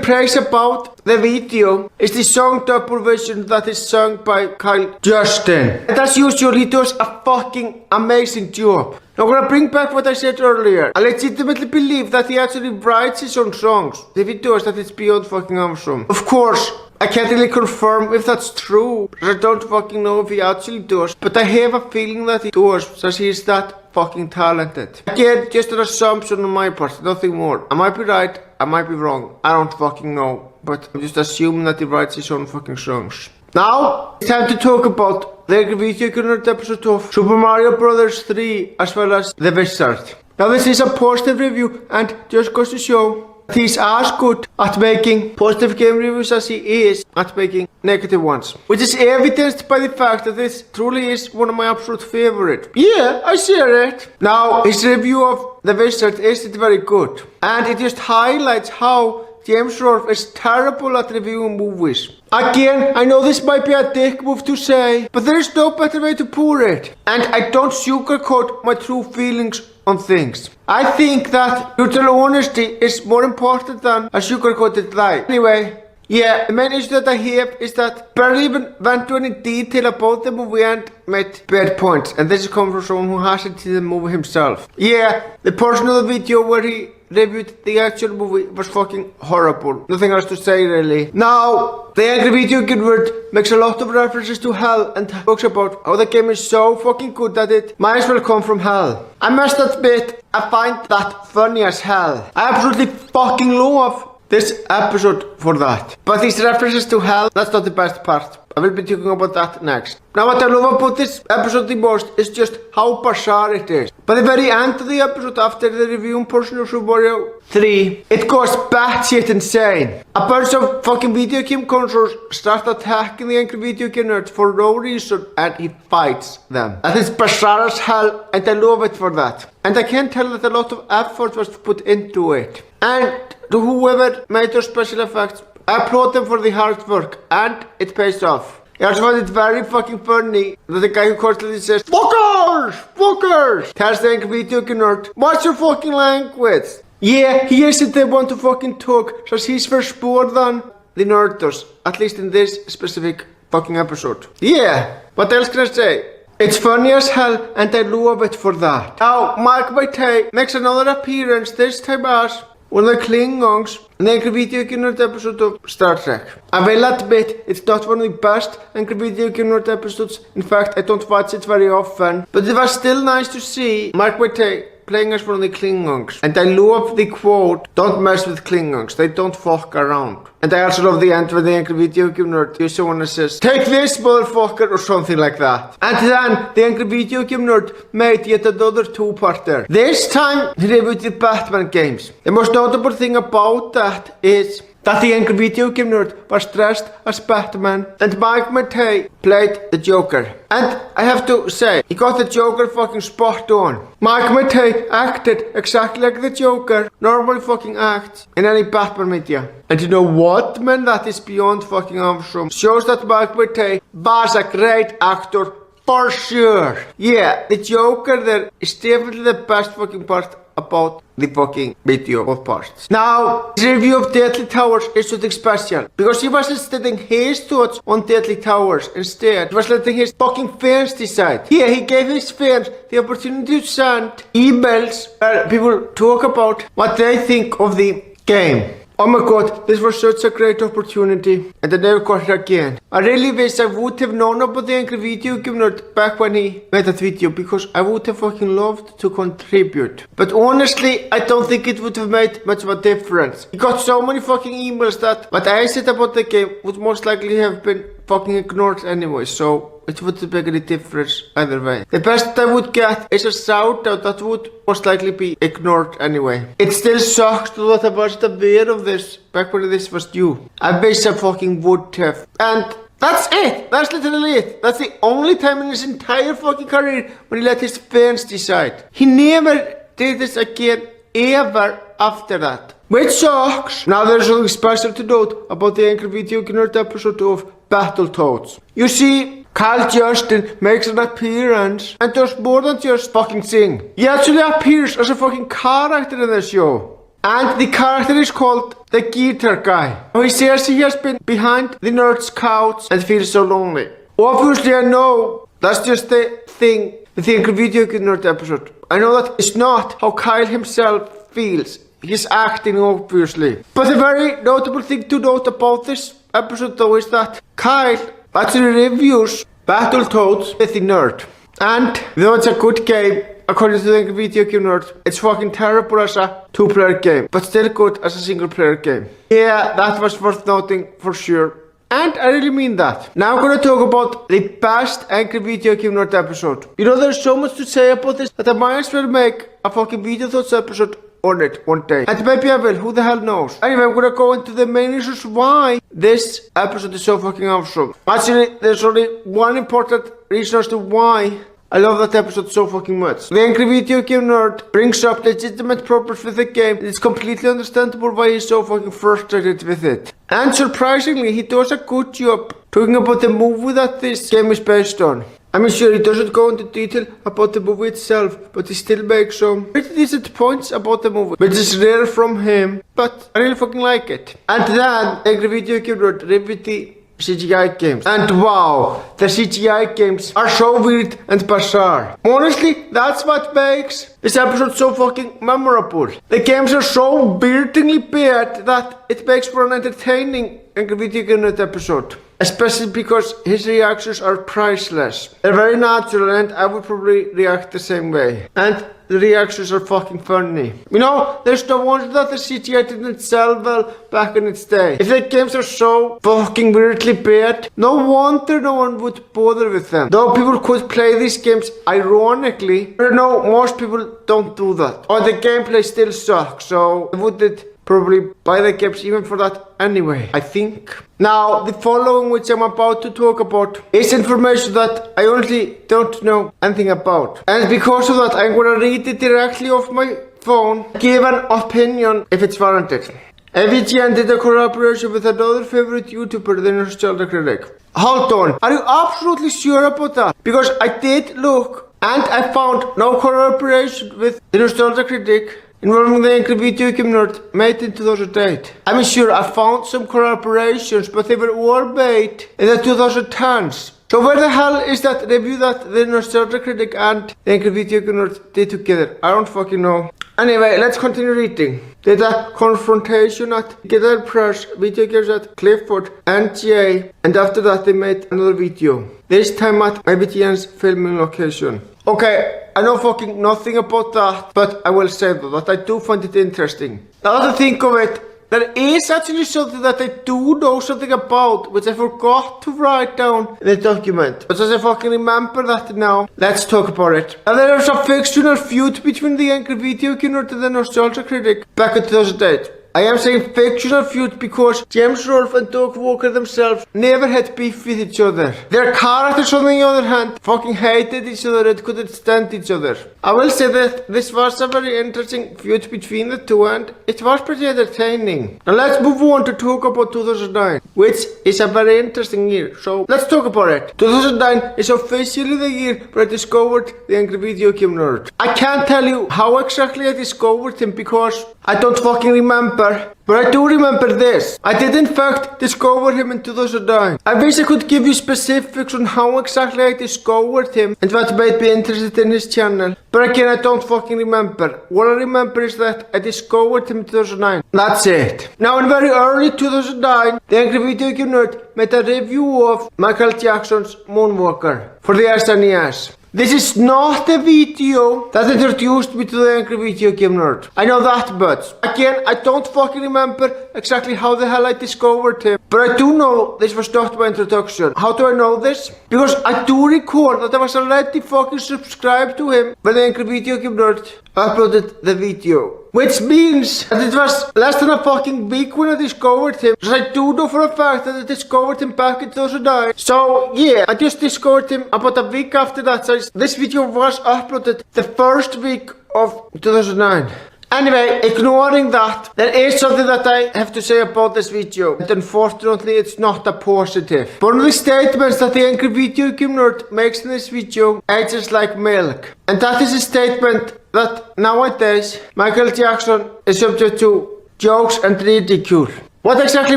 praise about the video is the song double version that is sung by Kyle Justin. And as usual, he does a fucking amazing job. Now, I'm gonna bring back what I said earlier. I legitimately believe that he actually writes his own songs. If he does, that it's beyond fucking awesome. Of course, I can't really confirm if that's true, because I don't fucking know if he actually does, but I have a feeling that he does, since he's that fucking talented. Again, just an assumption on my part, nothing more. I might be right, I might be wrong, I don't fucking know, but I'm just assuming that he writes his own fucking songs. Now, it's time to talk about the video Nerd episode of Super Mario Bros. 3 as well as The Wizard. Now, this is a positive review and just goes to show he's as good at making positive game reviews as he is at making negative ones. Which is evidenced by the fact that this truly is one of my absolute favorite. Yeah, I share it. Now, his review of The Wizard isn't very good. And it just highlights how James Rolfe is terrible at reviewing movies. Again, I know this might be a dick move to say, but there is no better way to put it. And I don't sugarcoat my true feelings on things. I think that brutal honesty is more important than a sugarcoated lie. Anyway, yeah, the main issue that I have is that barely even went to any detail about the movie and made bad points. And this is coming from someone who hasn't seen the movie himself. Yeah, the portion of the video where he reviewed the actual movie was fucking horrible. Nothing else to say really. Now, the angry video game nerd makes a lot of references to hell and talks about how the game is so fucking good that it might as well come from hell. I must admit, I find that funny as hell. I absolutely fucking love this episode for that. But these references to hell, that's not the best part. I will be talking about that next. Now, what I love about this episode the most is just how bizarre it is. By the very end of the episode, after the reviewing portion of Super Mario 3, it goes batshit insane. A bunch of fucking video game consoles start attacking the angry video game nerd for no reason, and he fights them. That is bizarre as hell, and I love it for that. And I can tell that a lot of effort was put into it. And to whoever made those special effects, I applaud them for the hard work, and it pays off. I also find it very fucking funny that the guy who constantly says, "Fuckers! Fuckers!" tells the angry video game nerd, "What's your fucking language?" Yeah, he isn't the one to fucking talk, so he's first more than the nerd does, at least in this specific fucking episode. Yeah, what else can I say? It's funny as hell, and I love it for that. Now, Mark Waithe makes another appearance, this time as one of the Klingons in the angry video game nerd episode of Star Trek. I will admit, it's not one of the best angry video game nerd episodes. In fact, I don't watch it very often. But it was still nice to see Mark Waithe playing as one of the Klingons. And I love the quote, "Don't mess with Klingons, they don't fuck around." And I also love the end where the angry video game nerd hears someone says, "Take this, motherfucker," or something like that. And then the angry video game nerd made yet another two-parter. This time he reviewed the Batman games. The most notable thing about that is that the angry video game nerd was dressed as Batman and Mike Waithe played the Joker. And I have to say, he got the Joker fucking spot on. Mike Waithe acted exactly like the Joker normally fucking acts in any Batman media. And you know what, man? That is beyond fucking awesome. Shows that Mike Waithe was a great actor for sure. Yeah, the Joker there is definitely the best fucking part about the fucking video, both parts. Now, his review of Deadly Towers is something special, because he wasn't stating his thoughts on Deadly Towers. Instead, he was letting his fucking fans decide. Yeah, he gave his fans the opportunity to send emails where people talk about what they think of the game. Oh my god, this was such a great opportunity, and I never got it again. I really wish I would have known about the angry video game nerd back when he made that video, because I would have fucking loved to contribute. But honestly, I don't think it would have made much of a difference. He got so many fucking emails that what I said about the game would most likely have been fucking ignored anyway, so it wouldn't make any difference either way. The best I would get is a shout out that would most likely be ignored anyway. It still sucks that I wasn't aware of this back when this was due. I wish I fucking would have. And that's it. That's literally it. That's the only time in his entire fucking career when he let his fans decide. He never did this again ever after that. Which sucks. Now there's something special to note about the Angry Video Game Nerd episode of Battletoads. You see, Kyle Justin makes an appearance and does more than just fucking sing. He actually appears as a fucking character in the show. And the character is called the Guitar Guy. He says he has been behind the nerd's couch and feels so lonely. Obviously I know that's just the thing with the Angry Video Game Nerd episode. I know that it's not how Kyle himself feels. He's acting obviously. But the very notable thing to note about this episode though is that Kyle actually reviews Battletoads with the nerd. And though it's a good game, according to the Angry Video Game Nerd, it's fucking terrible as a two-player game, but still good as a single-player game. Yeah, that was worth noting for sure. And I really mean that. Now I'm gonna talk about the best Angry Video Game Nerd episode. You know, there's so much to say about this that I might as well make a fucking Video Thoughts episode on it one day. And maybe I will, who the hell knows. Anyway, I'm gonna go into the main reasons why this episode is so fucking awesome. Actually, there's only one important reason as to why I love that episode so fucking much. The Angry Video Game Nerd brings up legitimate problems with the game, and it's completely understandable why he's so fucking frustrated with it. And surprisingly, he does a good job talking about the movie that this game is based on. I mean, sure, he doesn't go into detail about the movie itself, but he still makes some pretty decent points about the movie, which is rare from him, but I really fucking like it. And then, Angry Video Game Nerd reviewed the CGI games. And wow, the CGI games are so weird and bizarre. Honestly, that's what makes this episode so fucking memorable. The games are so weirdly bad that it makes for an entertaining Angry Video Game Nerd episode. Especially because his reactions are priceless. They're very natural and I would probably react the same way. And the reactions are fucking funny. You know, there's no wonder that the CGI didn't sell well back in its day. If the games are so fucking weirdly bad, no wonder no one would bother with them. Though people could play these games ironically, but no, most people don't do that. Or the gameplay still sucks, so I wouldn't probably buy the games even for that anyway, I think. Now, the following which I'm about to talk about is information that I honestly don't know anything about. And because of that, I'm gonna read it directly off my phone, give an opinion if it's warranted. AVGN did a collaboration with another favorite YouTuber, the Nostalgia Critic. Hold on, are you absolutely sure about that? Because I did look and I found no collaboration with the Nostalgia Critic involving the Angry Video Game Nerd made in 2008. I mean, sure, I found some collaborations, but they were all made in the 2010s. So where the hell is that review that the Nostalgia Critic and the Angry Video Game Nerd did together? I don't fucking know. Anyway, let's continue reading. Did a confrontation at Guitar Press, video games at Clifford and GA, and after that they made another video. This time at IBTN's filming location. Okay, I know fucking nothing about that, but I will say though that I do find it interesting. Now that I think of it, there is actually something that I do know something about, which I forgot to write down in the document. But as I fucking remember that now, let's talk about it. And there was a fictional feud between the Angry Video Game Nerd and the Nostalgia Critic back in 2008. I am saying fictional feud because James Rolfe and Doug Walker themselves never had beef with each other. Their characters on the other hand fucking hated each other and couldn't stand each other. I will say that this was a very interesting feud between the two and it was pretty entertaining. Now let's move on to talk about 2009, which is a very interesting year, so let's talk about it. 2009 is officially the year where I discovered the Angry Video Game Nerd. I can't tell you how exactly I discovered him because I don't fucking remember. But I do remember this. I did in fact discover him in 2009. I wish I could give you specifics on how exactly I discovered him and what made me interested in his channel. But again, I don't fucking remember. All I remember is that I discovered him in 2009. That's it. Now in very early 2009, the Angry Video Game Nerd made a review of Michael Jackson's Moonwalker for the SNES. This is not the video that introduced me to the Angry Video Game Nerd. I know that much. Again, I don't fucking remember exactly how the hell I discovered him. But I do know this was not my introduction. How do I know this? Because I do recall that I was already fucking subscribed to him when the Angry Video Game Nerd uploaded the video. Which means that it was less than a fucking week when I discovered him. Because I do know for a fact that I discovered him back in 2009. So yeah, I just discovered him about a week after that. So this video was uploaded the first week of 2009. Anyway, ignoring that, there is something that I have to say about this video. And unfortunately, it's not a positive. One of the statements that the Angry Video Game Nerd makes in this video ages like milk. And that is a statement that nowadays Michael Jackson is subject to jokes and ridicule. What exactly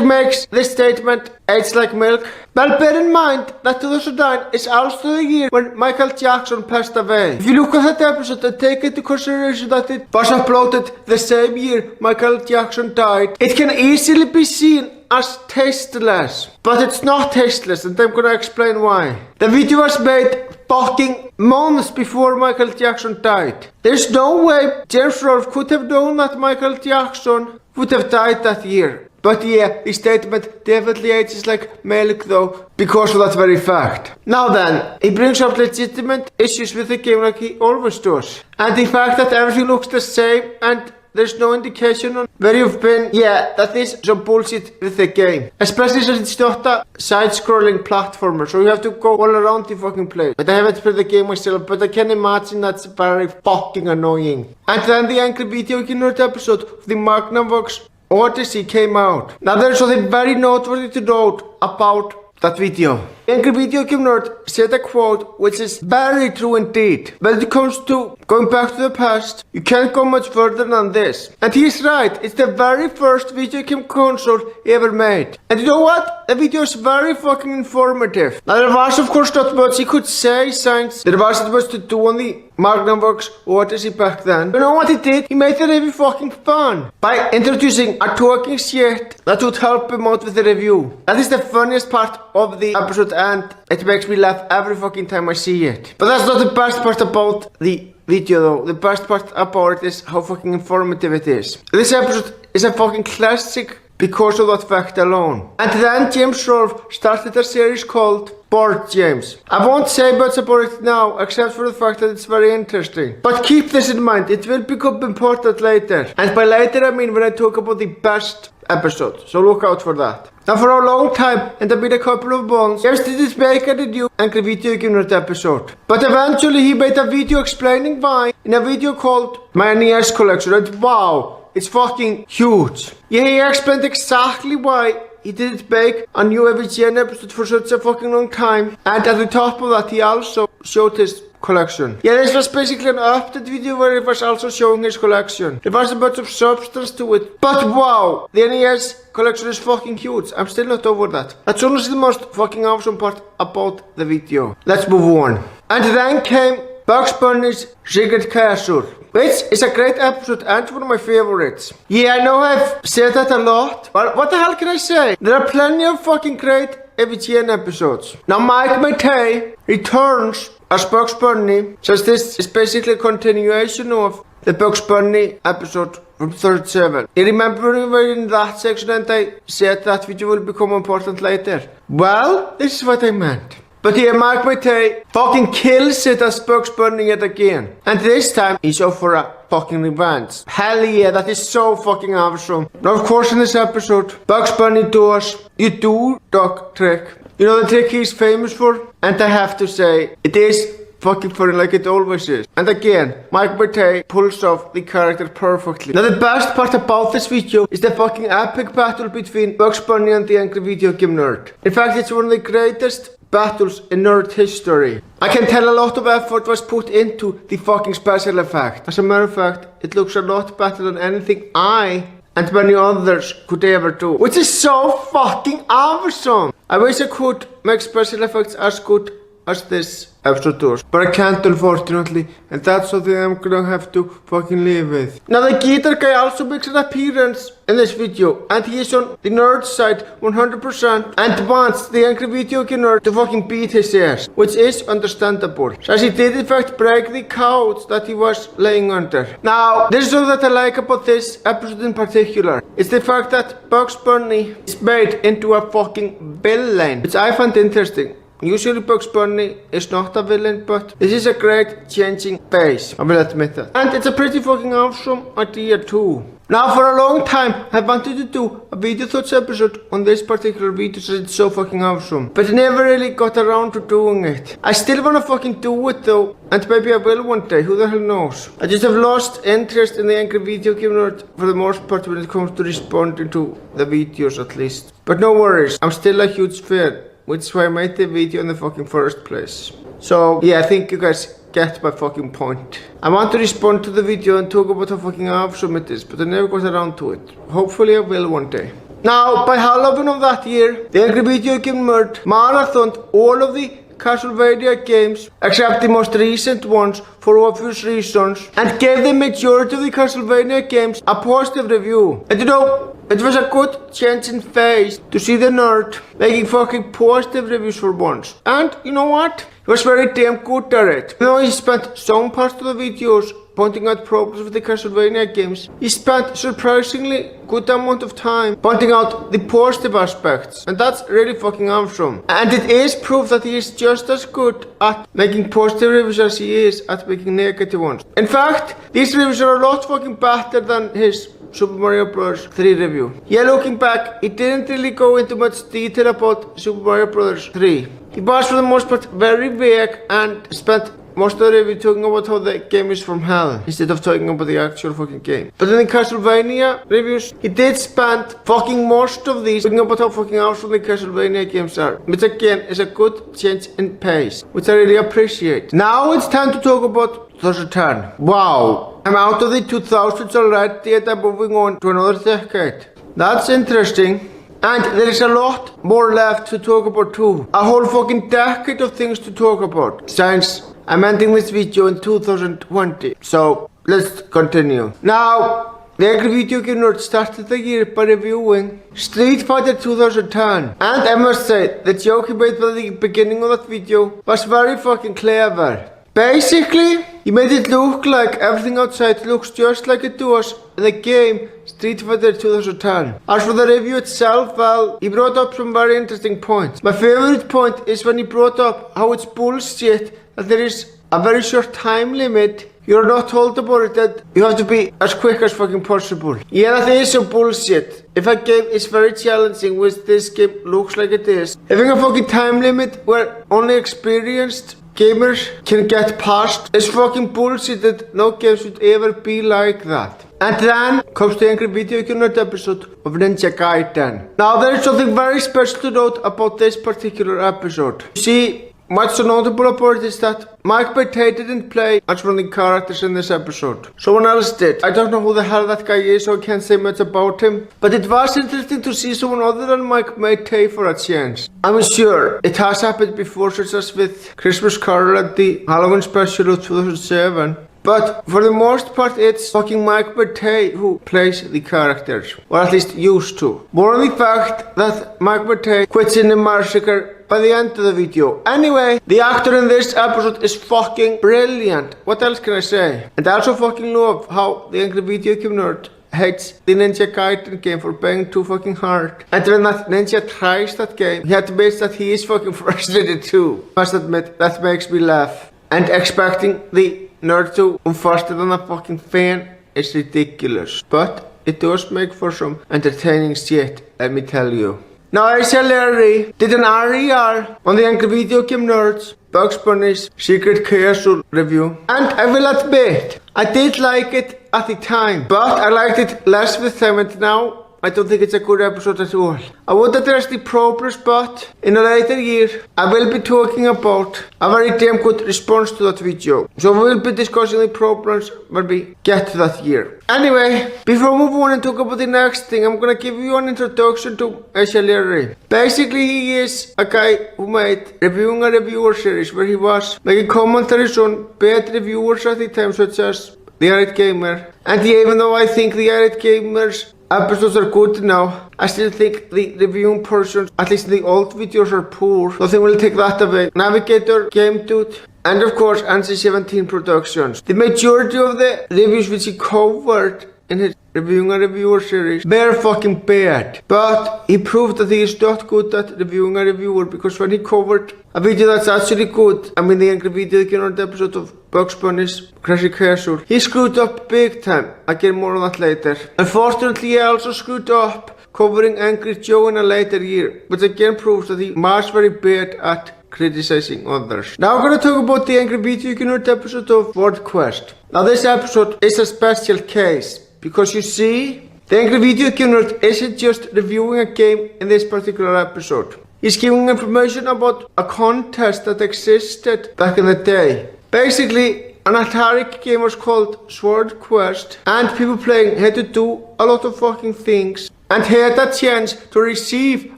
makes this statement age like milk? Well, bear in mind that 2009 is also the year when Michael Jackson passed away. If you look at that episode and take into consideration that it was uploaded the same year Michael Jackson died, it can easily be seen as tasteless. But it's not tasteless, and I'm gonna explain why. The video was made fucking months before Michael Jackson died. There's no way James Rolfe could have known that Michael Jackson would have died that year. But yeah, the statement definitely ages like milk though, because of that very fact. Now then, he brings up legitimate issues with the game like he always does. And the fact that everything looks the same and there's no indication on where you've been, yeah, that is some bullshit with the game. Especially since it's not a side-scrolling platformer, so you have to go all around the fucking place. But I haven't played the game myself, but I can imagine that's very fucking annoying. And then the Angry Video Game Nerd episode of the Magnavox Odyssey came out. Now there's something very noteworthy to note about that video. The Angry Video Game Nerd said a quote which is very true indeed. When it comes to going back to the past, you can't go much further than this. And he's right, it's the very first video game console ever made. And you know what? The video is very fucking informative. Now there was of course not much he could say since there wasn't much to do on the Magnavox Odyssey back then. You know what he did? He made the review fucking fun by introducing a talking shit that would help him out with the review. That is the funniest part of the episode and it makes me laugh every fucking time I see it. But that's not the best part about the video though. The best part about it is how fucking informative it is. This episode is a fucking classic because of that fact alone. And then James Rolfe started a series called Board Games. I won't say much about it now except for the fact that it's very interesting. But keep this in mind, it will become important later. And by later I mean when I talk about the best episode, so look out for that. Now for a long time, and a been a couple of months, James didn't make any new Angry Video Game Nerd episode. But eventually he made a video explaining why in a video called My NES Collection, and wow, it's fucking huge. Yeah, he explained exactly why he didn't make a new AVGN episode for such a fucking long time. And at the top of that he also showed his collection. Yeah, this was basically an update video where he was also showing his collection. There was a bunch of substance to it. But wow, the NES collection is fucking huge. I'm still not over that. That's honestly the most fucking awesome part about the video. Let's move on. And then came Bugs Bunny's Secret Castle, which is a great episode and one of my favorites. Yeah, I know I've said that a lot, but what the hell can I say? There are plenty of fucking great AVGN episodes. Now Mike Matei returns as Bugs Bunny, since this is basically a continuation of the Bugs Bunny episode from 37. You remember when we were in that section and I said that video will become important later? Well, this is what I meant. But yeah, Mike Matei fucking kills it as Bugs Bunny yet again. And this time, he's up for a fucking revenge. Hell yeah, that is so fucking awesome. Now of course in this episode, Bugs Bunny does you do dog trick. You know the trick he's famous for? And I have to say, it is fucking funny like it always is. And again, Mike Matei pulls off the character perfectly. Now the best part about this video is the fucking epic battle between Bugs Bunny and the Angry Video Game Nerd. In fact, it's one of the greatest battles in nerd history. I can tell a lot of effort was put into the fucking special effect. As a matter of fact, it looks a lot better than anything I and many others could ever do. Which is so fucking awesome. I wish I could make special effects as good as this episode does. But I can't, unfortunately, and that's something I'm gonna have to fucking live with. Now the guitar guy also makes an appearance in this video, and he is on the nerd side 100% and wants the angry video game nerd to fucking beat his ass, which is understandable, as he did in fact break the couch that he was laying under. Now, this is all that I like about this episode in particular. It's the fact that Bugs Bunny is made into a fucking villain, which I find interesting. Usually Bugs Bunny is not a villain, but this is a great changing phase, I will admit that. And it's a pretty fucking awesome idea too. Now for a long time I wanted to do a video thoughts episode on this particular video since it's so fucking awesome, but I never really got around to doing it. I still wanna fucking do it though, and maybe I will one day, who the hell knows. I just have lost interest in the angry video game nerd for the most part when it comes to responding to the videos at least. But no worries, I'm still a huge fan, which is why I made the video in the fucking first place. So yeah, I think you guys get my fucking point. I want to respond to the video and talk about how fucking awesome it is, but I never got around to it. Hopefully I will one day. Now, by Halloween of that year, the angry video game nerd marathoned all of the Castlevania games, except the most recent ones for obvious reasons, and gave the majority of the Castlevania games a positive review. And you know, it was a good change in phase to see the nerd making fucking positive reviews for once. And you know what? He was very damn good at it. You know, he spent some parts of the videos pointing out problems with the Castlevania games. He spent surprisingly good amount of time pointing out the positive aspects, and that's really fucking awesome. And it is proof that he is just as good at making positive reviews as he is at making negative ones. In fact, these reviews are a lot fucking better than his Super Mario Bros. 3 review. Yeah, looking back, he didn't really go into much detail about Super Mario Bros. 3. He was for the most part very vague and spent most of the review talking about how the game is from hell instead of talking about the actual fucking game. But in the Castlevania reviews, he did spend fucking most of these talking about how fucking awesome the Castlevania games are, which again is a good change in pace, which I really appreciate. Now it's time to talk about 2010. Wow, I'm out of the 2000s already and I'm moving on to another decade. That's interesting. And there is a lot more left to talk about too. A whole fucking decade of things to talk about. Since I'm ending this video in 2020. So let's continue. Now, the angry video game nerd started the year by reviewing Street Fighter 2010. And I must say, the joke he made by the beginning of that video was very fucking clever. Basically, he made it look like everything outside looks just like it does in the game Street Fighter 2010. As for the review itself, well, he brought up some very interesting points. My favorite point is when he brought up how it's bullshit that there is a very short time limit. You're not told about it, that you have to be as quick as fucking possible. Yeah, that is some bullshit. If a game is very challenging, which this game looks like it is, having a fucking time limit where only experienced gamers can get past is fucking bullshit, that no game should ever be like that. And then comes the angry video game nerd episode of Ninja Gaiden. Now there is something very special to note about this particular episode. You see, what's so notable about it is that Mike Batey didn't play as one of the characters in this episode. Someone else did. I don't know who the hell that guy is, so I can't say much about him. But it was interesting to see someone other than Mike Batey for a change. I'm sure it has happened before, such as with Christmas Carol and the Halloween special of 2007. But for the most part, it's fucking Mike Batey who plays the characters, or at least used to. More on the fact that Mike Batey quits in the massacre by the end of the video. Anyway, the actor in this episode is fucking brilliant. What else can I say? And I also fucking love how the angry video game nerd hates the Ninja Gaiden game for being too fucking hard. And when that ninja tries that game, he admits that he is fucking frustrated too. Must admit, that makes me laugh. And expecting the nerd to faster than a fucking fan is ridiculous. But it does make for some entertaining shit, let me tell you. Now, Aisha Larry did an RER on the angry video game nerds Bugs Bunny's Secret Chaos review, and I will admit, I did like it at the time, but I liked it less with time, and now I don't think it's a good episode at all. I would address the problems, but in a later year, I will be talking about a very damn good response to that video. So we will be discussing the problems when we get to that year. Anyway, before we move on and talk about the next thing, I'm gonna give you an introduction to Larry. Basically, he is a guy who made reviewing a reviewer series where he was making commentaries on bad reviewers at the time, such as The Arid Gamer. And even though I think The Arid Gamer's episodes are good now, I still think the reviewing portions, at least in the old videos, are poor. Nothing will take that away. Navigator, Game Dude, and of course NC17 Productions. The majority of the reviews which he covered in his reviewing a reviewer series were fucking bad. But he proved that he is not good at reviewing a reviewer, because when he covered a video that's actually good, I mean the angry video episode of Bugs Bunny's Crazy Castle, he screwed up big time. I'll get more on that later. Unfortunately, he also screwed up covering Angry Joe in a later year, which again proves that he was very bad at criticizing others. Now we're gonna talk about the Angry Video Nerd episode of World Quest. Now this episode is a special case, because you see, the Angry Video Nerd isn't just reviewing a game in this particular episode. He's giving information about a contest that existed back in the day. Basically, an Atari game was called Sword Quest, and people playing had to do a lot of fucking things and had a chance to receive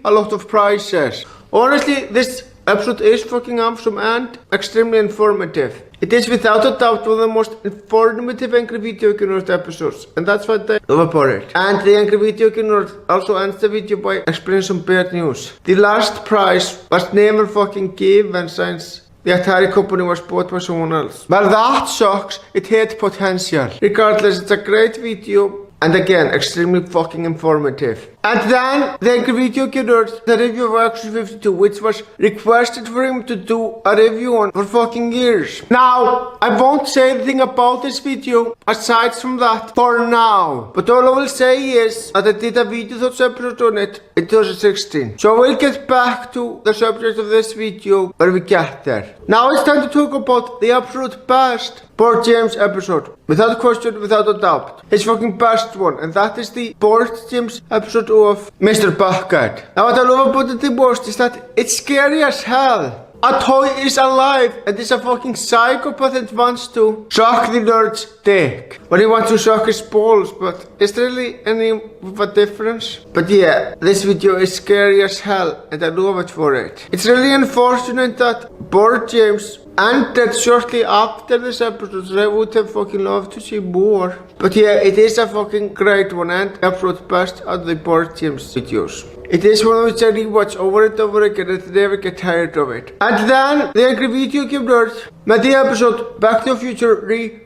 a lot of prizes. Honestly, this episode is fucking awesome and extremely informative. It is without a doubt one of the most informative Angry Video Nerd episodes, and that's what I love about it. And the Angry Video Nerd also ends the video by explaining some bad news. The last prize was never fucking given since the Atari company was bought by someone else. Well, that sucks. It had potential. Regardless, it's a great video. And again, extremely fucking informative. And then, the Angry Video Nerd, the review of Action 52, which was requested for him to do a review on for fucking years. Now, I won't say anything about this video, aside from that, for now. But all I will say is that I did a video that's episode on it in 2016. So we'll get back to the subject of this video when we get there. Now it's time to talk about the absolute best Board Games episode. Without question, without a doubt. His fucking best one, and that is the Board Games episode of Mr. Bucket. Now what I love about it the most is that it's scary as hell. A toy is alive and is a fucking psychopath and wants to suck the nerd's dick. But he wants to suck his balls, but is there really any of a difference? But yeah, this video is scary as hell and I love it for it. It's really unfortunate that Board Games ended shortly after this episode, so I would have fucking loved to see more. But yeah, it is a fucking great one and absolute best out of the Board Games videos. It is one which I rewatch over and over again and never get tired of it. And then, the Angry Video Nerd made the episode Back to the Future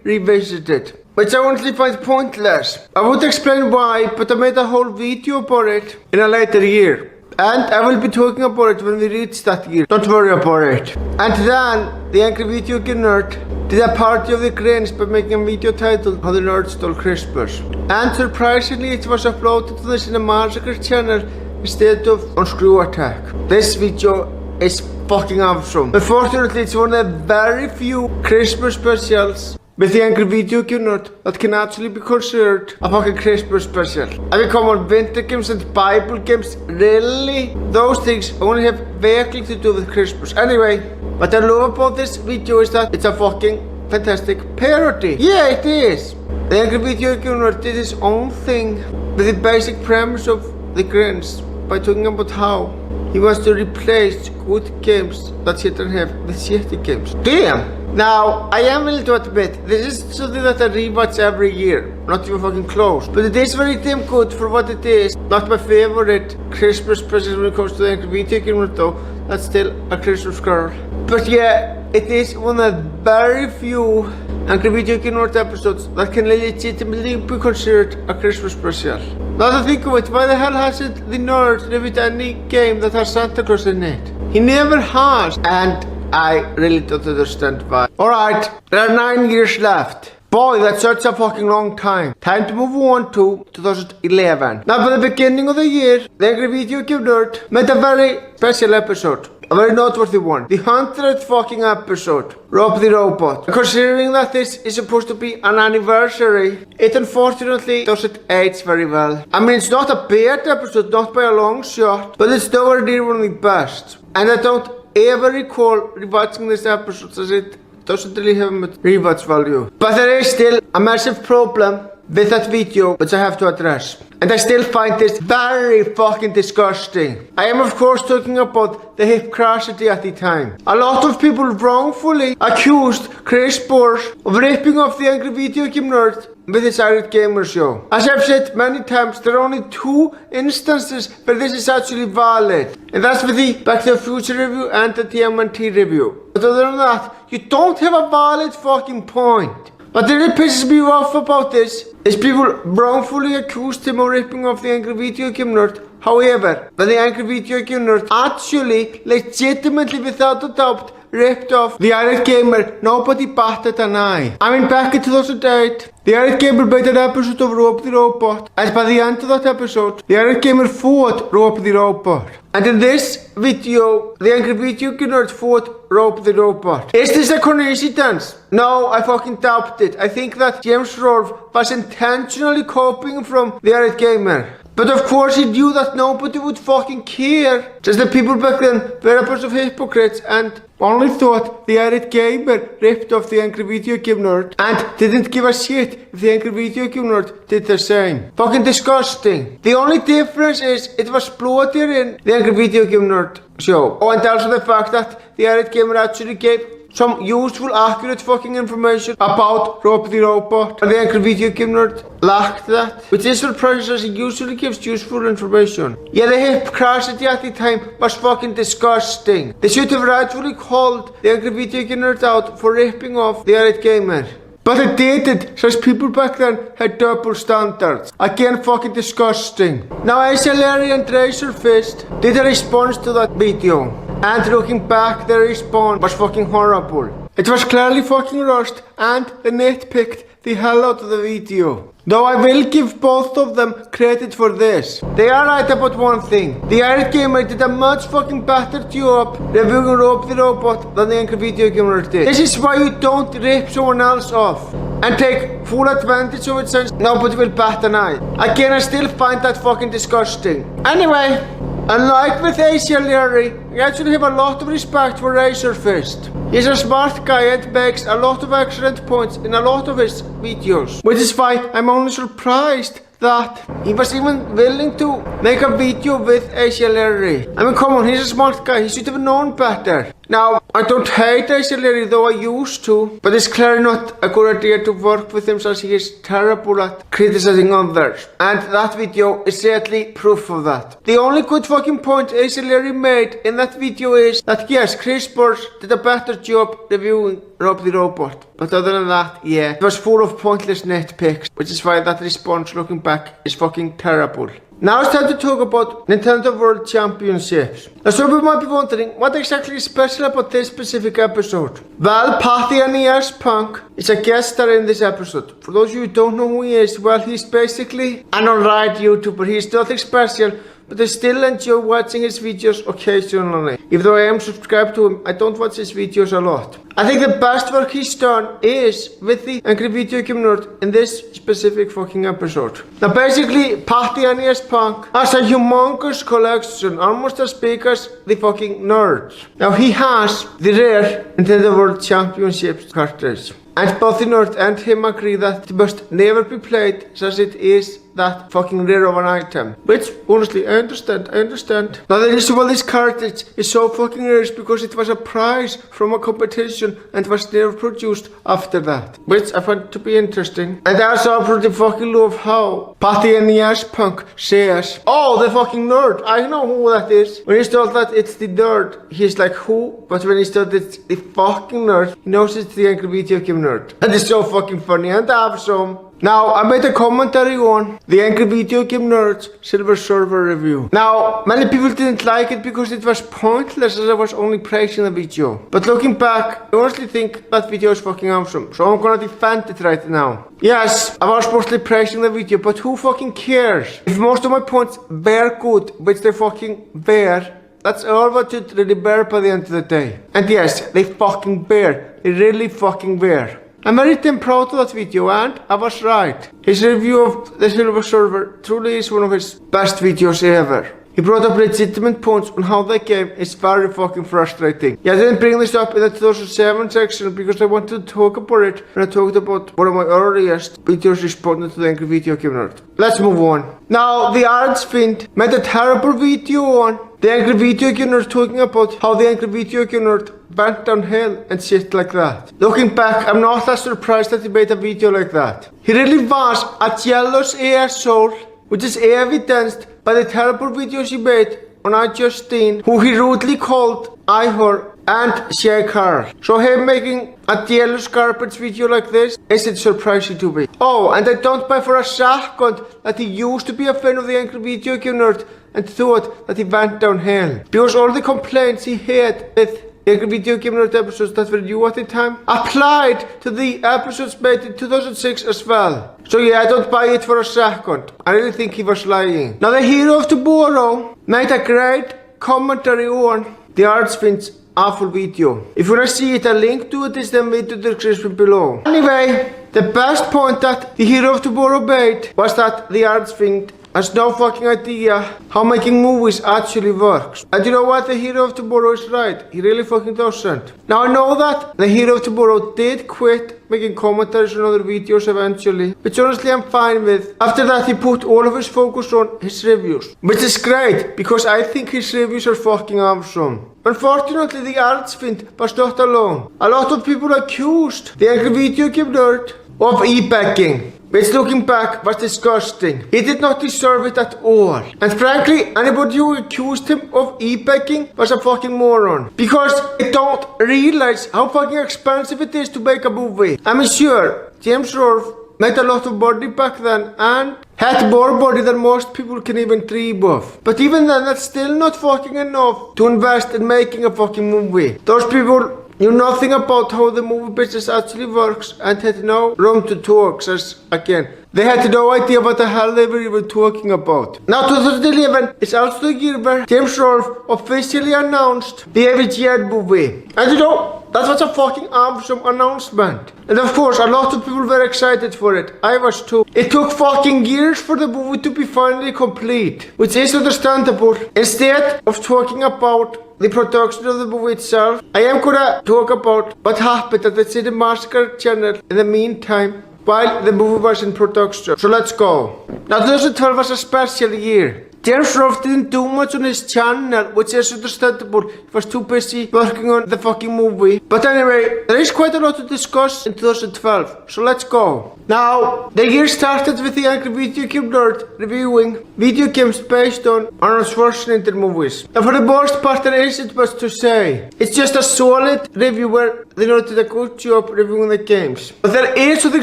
revisited, which I honestly find pointless. I won't explain why, but I made a whole video about it in a later year. And I will be talking about it when we reach that year. Don't worry about it. And then, the Angry Video Nerd did a party of the Grinch by making a video titled How the Nerd Stole Christmas. And surprisingly, it was uploaded to the Cinemassacre channel instead of on Screw Attack. This video is fucking awesome. Unfortunately, it's one of the very few Christmas specials with the Angry Video Nerd that can actually be considered a fucking Christmas special. I mean, come on, winter games and Bible games, really? Those things only have vaguely to do with Christmas. Anyway, what I love about this video is that it's a fucking fantastic parody. Yeah, it is. The Angry Video Nerd did his own thing with the basic premise of the Grinch by talking about how he wants to replace good games that Satan have with shitty games. Damn! Now, I am willing to admit, this is something that I rewatch every year, not even fucking close. But it is very damn good for what it is. Not my favorite Christmas present when it comes to the Angry Video Nerd though. That's still a Christmas Carol. But yeah, it is one of the very few Angry Video Nerd episodes that can legitimately be considered a Christmas special. Now to think of it, why the hell hasn't the nerd reviewed any game that has Santa Claus in it? He never has, and I really don't understand why. Alright, there are 9 years left. Boy, that's such a fucking long time. Time to move on to 2011. Now for the beginning of the year, the Angry Video Nerd made a very special episode. a very noteworthy one. The 100th fucking episode, Rob the Robot. Considering that this is supposed to be an anniversary, it unfortunately doesn't age very well. I mean, it's not a bad episode, not by a long shot, but it's nowhere near one of the best. And I don't ever recall rewatching this episode, as it doesn't really have much rewatch value. But there is still a massive problem with that video, which I have to address. And I still find this very fucking disgusting. I am of course talking about the hypocrisy at the time. A lot of people wrongfully accused Chris Burrs of ripping off the angry video game nerd with his Irate Gamer show. As I've said many times, there are only 2 instances where this is actually valid. And that's with the Back to the Future review and the TMNT review. But other than that, you don't have a valid fucking point. What really pisses me off about this is people wrongfully accused him of ripping off the angry video game nerd. However, when the angry video game nerd actually, legitimately without a doubt, ripped off the Irate Gamer, nobody batted an eye. I mean, back in 2008, the Irate Gamer made an episode of Rob the Robot, and by the end of that episode, the Irate Gamer fought Rob the Robot. And in this video, the angry video game nerd fought Rob the Robot. Is this a coincidence? No, I fucking doubt it. I think that James Rolfe was intentionally copying from the Irate Gamer. But of course he knew that nobody would fucking care. Just the people back then were a bunch of hypocrites and only thought the Irate Gamer ripped off the angry video game nerd and didn't give a shit if the angry video game nerd did the same. Fucking disgusting. The only difference is it was bloodier in the angry video game nerd show. Oh, and also the fact that the Irate Gamer actually gave some useful, accurate fucking information about Rob the Robot. And the angry video game nerd lacked that, which is surprising as he usually gives useful information. Yeah, the hypocrisy at the time was fucking disgusting. They should have rightfully called the angry video game nerd out for ripping off the Irate Gamer. But it didn't, since people back then had double standards. Again, fucking disgusting. Now, Asia Larry and Razor Fist did a response to that video. And looking back, their response was fucking horrible. It was clearly fucking rushed and they nitpicked the hell out of the video. Though I will give both of them credit for this. They are right about one thing. The Irate Gamer did a much fucking better job reviewing Rob the Robot than the angry video gamer did. This is why you don't rip someone else off and take full advantage of it since nobody will bat an eye. Again, I still find that fucking disgusting. Anyway, unlike with Asia Larry, I actually have a lot of respect for Razor Fist. He's a smart guy and makes a lot of excellent points in a lot of his videos. Which is why I'm only surprised that he was even willing to make a video with Asia Larry. I mean, come on, he's a smart guy, he should have known better. Now, I don't hate Asia Larry, though I used to, but it's clearly not a good idea to work with him since he is terrible at criticizing others. And that video is sadly proof of that. The only good fucking point Asia Larry made in that video is that yes, Chris Burrs did a better job reviewing Rob the Robot. But other than that, yeah, it was full of pointless nitpicks, which is why that response looking back is fucking terrible. Now it's time to talk about Nintendo World Championships. Now some people might be wondering, what exactly is special about this specific episode? Well, Patty NES Punk is a guest star in this episode. For those of you who don't know who he is, well, he's basically an alright YouTuber. He's nothing special, but I still enjoy watching his videos occasionally. Even though I am subscribed to him, I don't watch his videos a lot. I think the best work he's done is with the angry video game nerd in this specific fucking episode. Now basically, Patty NES Punk has a humongous collection, almost as big as the fucking nerd. Now he has the rare Nintendo World Championships cartridge. And both the nerd and him agree that it must never be played since it is that fucking rare of an item. Which, honestly, I understand. Now the reason why this cartridge is so fucking rare is because it was a prize from a competition and was never produced after that. Which I find to be interesting. And I also pretty fucking love how Patty NES Punk says, "Oh, the fucking nerd, I know who that is." When he's told that it's the nerd, he's like, "Who?" But when he's told it's the fucking nerd, he knows it's the angry video game nerd. And it's so fucking funny and awesome. Now, I made a commentary on the angry video game nerd's Silver Server review. Now, many people didn't like it because it was pointless as I was only praising the video. But looking back, I honestly think that video is fucking awesome. So I'm gonna defend it right now. Yes, I was mostly praising the video, but who fucking cares? If most of my points were good, which they fucking were, That's all what you'd really bear by the end of the day. And yes, they fucking bear. They really fucking bear. I'm very damn proud of that video, and I was right. His review of the Silver Server truly is one of his best videos ever. He brought up legitimate points on how the game is very fucking frustrating. Yeah, I didn't bring this up in the 2007 section because I wanted to talk about it when I talked about one of my earliest videos responding to the Angry Video Game Nerd. Let's move on. Now, the Artsfiend made a terrible video on the Angry Video Game Nerd talking about how the Angry Video Game Nerd went downhill and shit like that. Looking back, I'm not that surprised that he made a video like that. He really was a jealous asshole, which is evidenced by the terrible videos he made on iJustine, who he rudely called I, her, and Shay Carl. So him making a jealous garbage video like this isn't surprising to me. Oh, and I don't buy for a second that he used to be a fan of the Angry Video Game Nerd and thought that he went downhill. Because all the complaints he had with the Angry Video Game Nerd episodes that were new at the time applied to the episodes made in 2006 as well. So yeah, I don't buy it for a second. I really think he was lying. Now, the Hero of Tomorrow made a great commentary on the Artsfiend's awful video. If you wanna see it, a link to it is in the video description below. Anyway, the best point that the Hero of Tomorrow made was that the Artsfiend has no fucking idea how making movies actually works. And you know what? The Hero of Tomorrow is right. He really fucking doesn't. Now, I know that the Hero of Tomorrow did quit making commentaries on other videos eventually, which honestly I'm fine with. After that, he put all of his focus on his reviews, which is great because I think his reviews are fucking awesome. Unfortunately, the Artsfiend was not alone. A lot of people accused the Angry Video Game Nerd of e-begging, which looking back was disgusting. He did not deserve it at all. And frankly, anybody who accused him of e-begging was a fucking moron. Because they don't realize how fucking expensive it is to make a movie. I'm sure James Rolfe made a lot of money back then and had more money than most people can even dream of. But even then, that's still not fucking enough to invest in making a fucking movie. Those people knew nothing about how the movie business actually works and had no room to talk, as again, they had no idea what the hell they were even talking about. Now, 2011 is also the year where James Rolfe officially announced the AVGN movie. And you know, that was a fucking awesome announcement. And of course, a lot of people were excited for it. I was too. It took fucking years for the movie to be finally complete, which is understandable. Instead of talking about the production of the movie itself, I am gonna talk about what happened at the Cinema Massacre channel in the meantime while the movie was in production. So let's go. Now, 2012 was a special year. James Rolfe didn't do much on his channel, which is understandable. He was too busy working on the fucking movie. But anyway, there is quite a lot to discuss in 2012, so let's go. Now, the year started with the Angry Video Game Nerd reviewing video games based on Arnold Schwarzenegger movies. And for the most part, there isn't much to say. It's just a solid review where the nerd did a good job reviewing the games. But there is something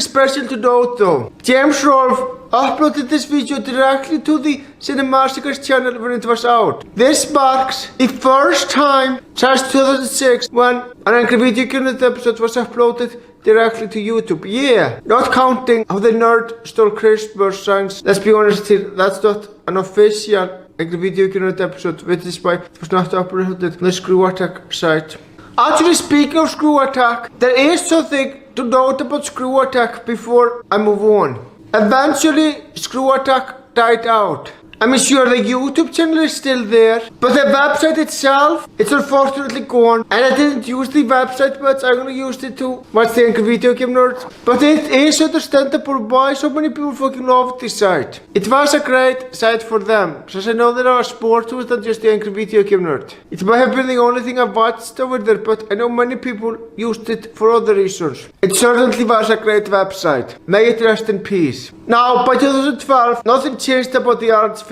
special to note though. James Rolfe uploaded this video directly to the Cinema Massacre channel when it was out. This marks the first time since 2006 when an Angry Video Game Nerd episode was uploaded directly to YouTube. Yeah, not counting how the nerd stole Christmas songs. Let's be honest here, that's not an official Angry Video Game Nerd episode, which is why it was not uploaded on the Screw Attack site. Actually, speaking of Screw Attack, there is something to note about Screw Attack before I move on. Eventually, Screw Attack died out. I'm sure the YouTube channel is still there, but the website itself, it's unfortunately gone. And I didn't use the website much, I'm gonna use it to watch the Angry Video Game Nerd. But it is understandable why so many people fucking love this site. It was a great site for them, since I know there are sports with than just the Angry Video Game Nerd. It might have been the only thing I watched over there, but I know many people used it for other reasons. It certainly was a great website. May it rest in peace. Now, by 2012, nothing changed about the Artsfiend.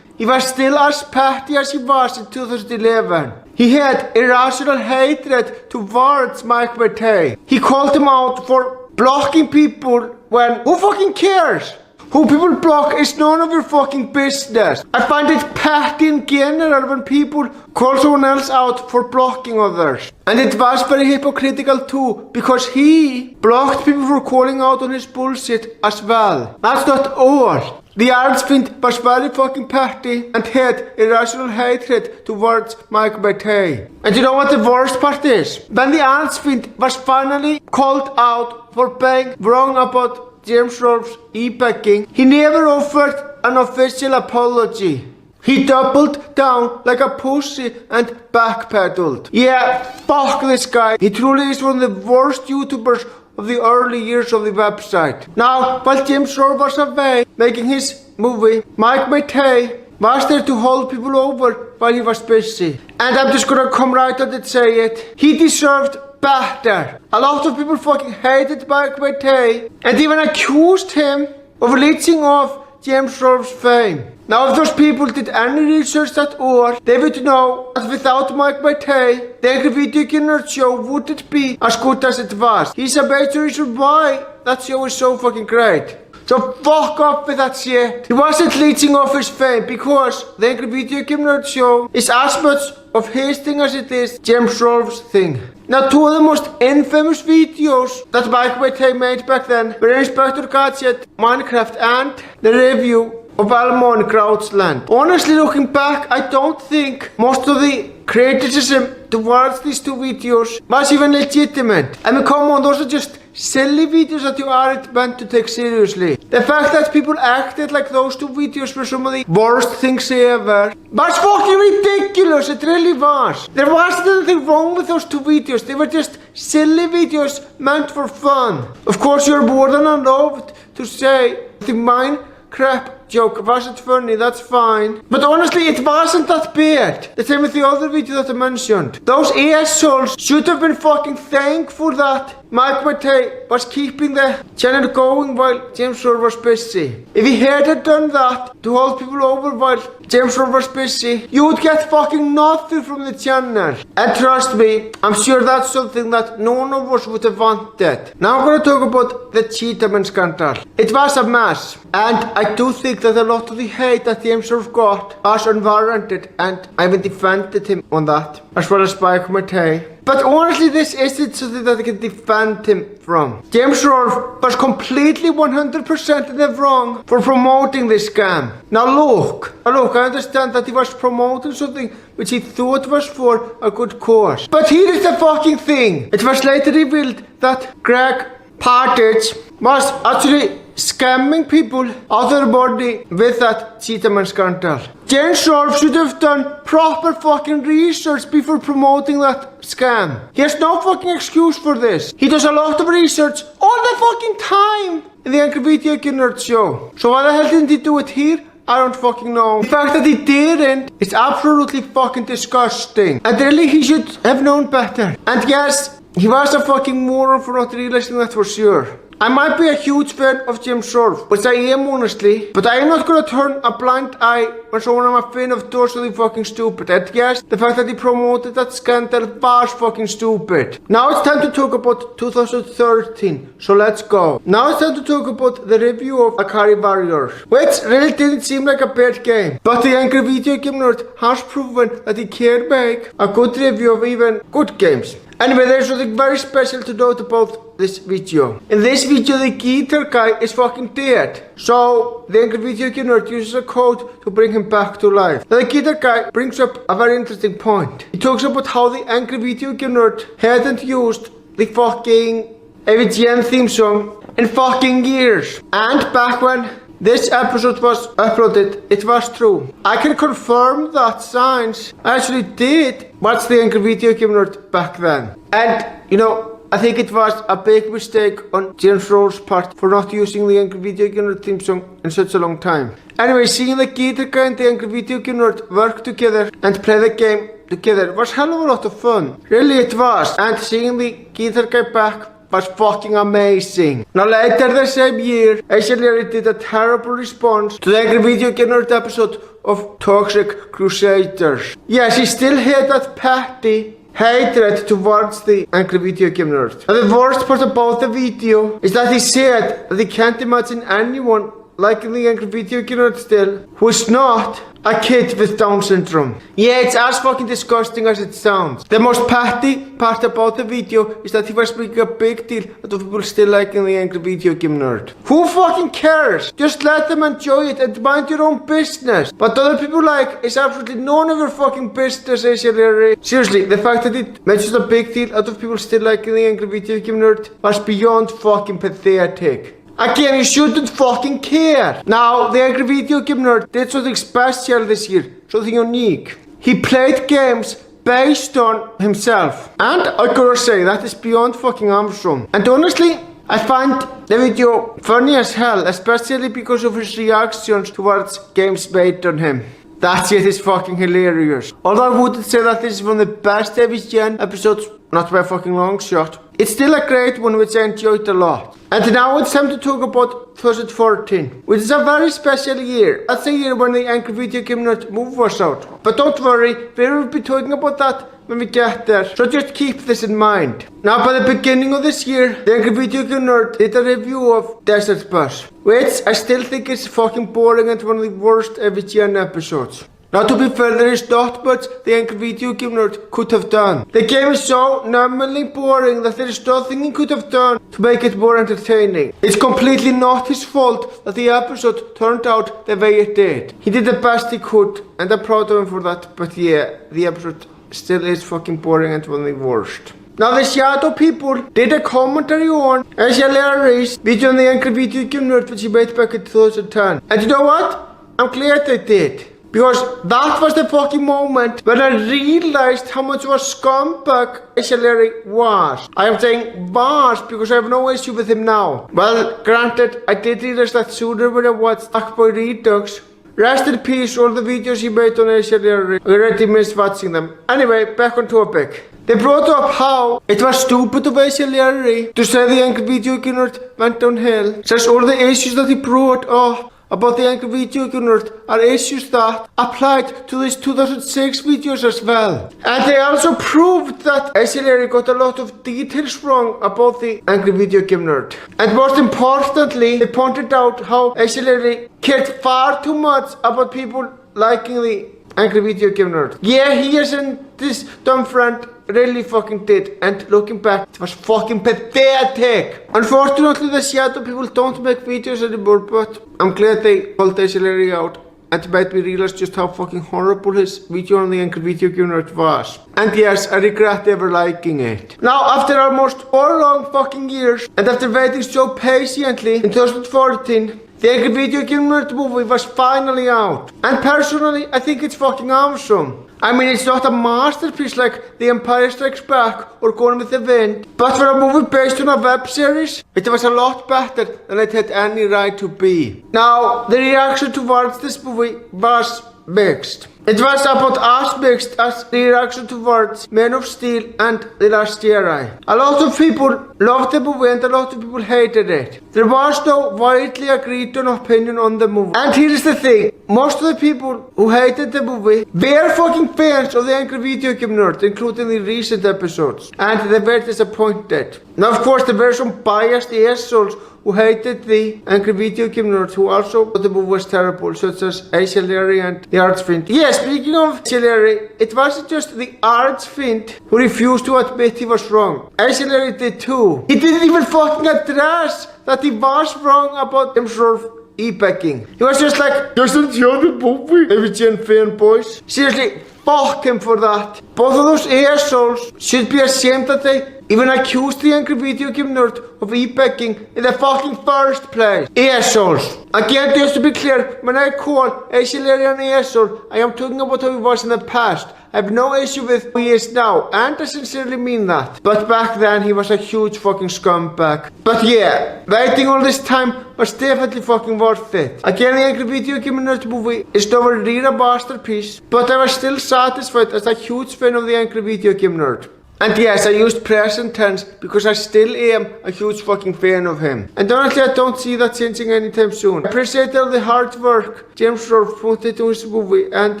He was still as petty as he was in 2011. He had irrational hatred towards Mike Matei. He called him out for blocking people when, who fucking cares? Who people block is none of your fucking business. I find it petty in general when people call someone else out for blocking others. And it was very hypocritical too, because he blocked people for calling out on his bullshit as well. That's not all. The Artsfiend was very fucking petty and had irrational hatred towards Mike Matei. And you know what the worst part is? When the Artsfiend was finally called out for being wrong about James Rolfe's e-packing, he never offered an official apology. He doubled down like a pussy and backpedaled. Yeah, fuck this guy. He truly is one of the worst YouTubers of the early years of the website. Now, while James Rolfe was away making his movie, Mike Matei was there to hold people over while he was busy. And I'm just gonna come right out and say it. He deserved better. A lot of people fucking hated Mike Matei and even accused him of leeching off James Rolfe's fame. Now, if those people did any research at all, they would know that without Mike Matei, the Angry Video Game Nerd show wouldn't be as good as it was. He's a major reason why that show is so fucking great. So fuck off with that shit. He wasn't leeching off his fame because the Angry Video Game Nerd show is as much of his thing as it is James Rolfe's thing. Now, two of the most infamous videos that Mike Matei made back then were Inspector Gadget, Minecraft, and the review of Elmo in Crouchland. Honestly, looking back, I don't think most of the criticism towards these two videos was even legitimate. I mean, come on, those are just silly videos that you aren't meant to take seriously. The fact that people acted like those two videos were some of the worst things ever was fucking ridiculous, it really was. There wasn't anything wrong with those two videos, they were just silly videos meant for fun. Of course, you're more than allowed to say the Minecraft joke wasn't funny, that's fine. But honestly, it wasn't that bad. The same with the other video that I mentioned. Those assholes should have been fucking thankful that Mike Matei was keeping the channel going while James Rolfe was busy. If he hadn't done that to hold people over while James Rolfe was busy, you would get fucking nothing from the channel. And trust me, I'm sure that's something that none of us would have wanted. Now I'm gonna talk about the Cheetahman scandal. It was a mess, and I do think that a lot of the hate that James Rolfe got was unwarranted, and I even defended him on that, as well as Mike Matei. But honestly, this isn't something that I can defend him from. James Rolfe was completely 100% in the wrong for promoting this scam. Now look, I understand that he was promoting something which he thought was for a good cause. But here is the fucking thing. It was later revealed that Greg Partridge was actually scamming people out of their body with that Cheetahman scandal. James Rolfe should have done proper fucking research before promoting that scam. He has no fucking excuse for this. He does a lot of research all the fucking time in the Angry Video Game Nerd show. So why the hell didn't he do it here? I don't fucking know. The fact that he didn't is absolutely fucking disgusting. And really, he should have known better. And yes, he was a fucking moron for not realizing that for sure. I might be a huge fan of James Rolfe, which I am honestly, but I am not gonna turn a blind eye when someone I'm a fan of does something fucking stupid. And yes, the fact that he promoted that scandal was fucking stupid. Now it's time to talk about 2013, so let's go. Now it's time to talk about the review of Akari Warriors, which really didn't seem like a bad game. But the Angry Video Game Nerd has proven that he can make a good review of even good games. Anyway, there's something very special to note about this video. In this video, the guitar guy is fucking dead. So, the Angry Video Game Nerd uses a code to bring him back to life. Now, the guitar guy brings up a very interesting point. He talks about how the Angry Video Game Nerd hadn't used the fucking AVGN theme song in fucking years. And back when this episode was uploaded, it was true. I can confirm that Science actually did watch the Angry Video Game Nerd back then. And, you know, I think it was a big mistake on James Rolfe's part for not using the Angry Video Game Nerd theme song in such a long time. Anyway, seeing the guitar guy and the Angry Video Game Nerd work together and play the game together was hell of a lot of fun. Really it was. And seeing the guitar guy back was fucking amazing. Now later the same year, Asian did a terrible response to the Angry Video Game Nerd episode of Toxic Crusaders. Yes, he still had that petty hatred towards the Angry Video Game Nerd. And the worst part about the video is that he said that he can't imagine anyone liking the angry video game nerd still, who is not a kid with Down syndrome. Yeah, it's as fucking disgusting as it sounds. The most petty part about the video is that he was making a big deal out of people still liking the angry video game nerd. Who fucking cares? Just let them enjoy it and mind your own business. But other people like is absolutely none of your fucking business, Larry. Seriously, the fact that it mentions a big deal out of people still liking the angry video game nerd was beyond fucking pathetic. Again, you shouldn't fucking care. Now, the angry video game nerd did something special this year, something unique. He played games based on himself. And I gotta say, that is beyond fucking awesome. And honestly, I find the video funny as hell, especially because of his reactions towards games based on him. That shit is fucking hilarious. Although I wouldn't say that this is one of the best Gen episodes, not by a fucking long shot. It's still a great one which I enjoyed a lot. And now it's time to talk about 2014, which is a very special year. That's the year when the Angry Video Game Nerd movie was out. But don't worry, we will be talking about that when we get there, so just keep this in mind. Now, by the beginning of this year, the Angry Video Game Nerd did a review of Desert Bus, which I still think is fucking boring and one of the worst Gen episodes. Now, to be fair, there is not much the Angry Video Game Nerd could have done. The game is so nominally boring that there is nothing he could have done to make it more entertaining. It's completely not his fault that the episode turned out the way it did. He did the best he could, and I'm proud of him for that, but yeah, the episode still is fucking boring and one of the worst. Now, the Shadow people did a commentary on Larry's video on the Angry Video Game Nerd which he made back in 2010. And you know what? I'm glad they did. Because that was the fucking moment when I realized how much of a scumbag Larry was. I am saying was because I have no issue with him now. Well, granted, I did realize that sooner when I watched Boy Redux. Rest in peace, all the videos he made on Larry. I already missed watching them. Anyway, back on topic. They brought up how it was stupid of Larry to say the Angry Video Game Nerd went downhill, since all the issues that he brought up about the Angry Video Game Nerd are issues that applied to these 2006 videos as well. And they also proved that Larry got a lot of details wrong about the Angry Video Game Nerd. And most importantly, they pointed out how Larry cared far too much about people liking the Angry Video Game Nerd. Yeah, he isn't this dumb friend. Really fucking did, and looking back, it was fucking pathetic. Unfortunately, the Shadow people don't make videos anymore, but I'm glad they pulled Larry out and made me realize just how fucking horrible his video on the Angry Video Game Nerd was. And yes, I regret ever liking it. Now, after almost 4 long fucking years, and after waiting so patiently, in 2014, the Angry Video Game Nerd movie was finally out. And personally, I think it's fucking awesome. I mean, it's not a masterpiece like The Empire Strikes Back or Gone with the Wind, but for a movie based on a web series, it was a lot better than it had any right to be. Now, the reaction towards this movie was mixed. It was about as mixed as the reaction towards Man of Steel and The Last Jedi. A lot of people loved the movie and a lot of people hated it. There was no widely agreed on opinion on the movie. And here's the thing, most of the people who hated the movie were fucking fans of the Angry Video Game Nerd, including the recent episodes. And they were disappointed. Now, of course, there were some biased assholes who hated the Angry Video Game Nerd, who also thought the movie was terrible, such as Larry and the Archfiend. Yeah, speaking of Larry, it wasn't just the Archfiend who refused to admit he was wrong. Larry did too. He didn't even fucking address that he was wrong about himself e-packing. He was just like, doesn't show the movie, Gen fanboys. Seriously, fuck him for that. Both of those assholes should be ashamed that they even accused the Angry Video Game Nerd of e-packing in the fucking first place. Assholes. Again, just to be clear, when I call Larry an asshole, I am talking about how he was in the past. I have no issue with who he is now, and I sincerely mean that. But back then, he was a huge fucking scumbag. But yeah, waiting all this time was definitely fucking worth it. Again, the Angry Video Game Nerd movie is nowhere near a masterpiece, but I was still satisfied as a huge fan of the Angry Video Game Nerd. And yes, I used present tense because I still am a huge fucking fan of him. And honestly, I don't see that changing anytime soon. I appreciate all the hard work James Rolfe put into his movie, and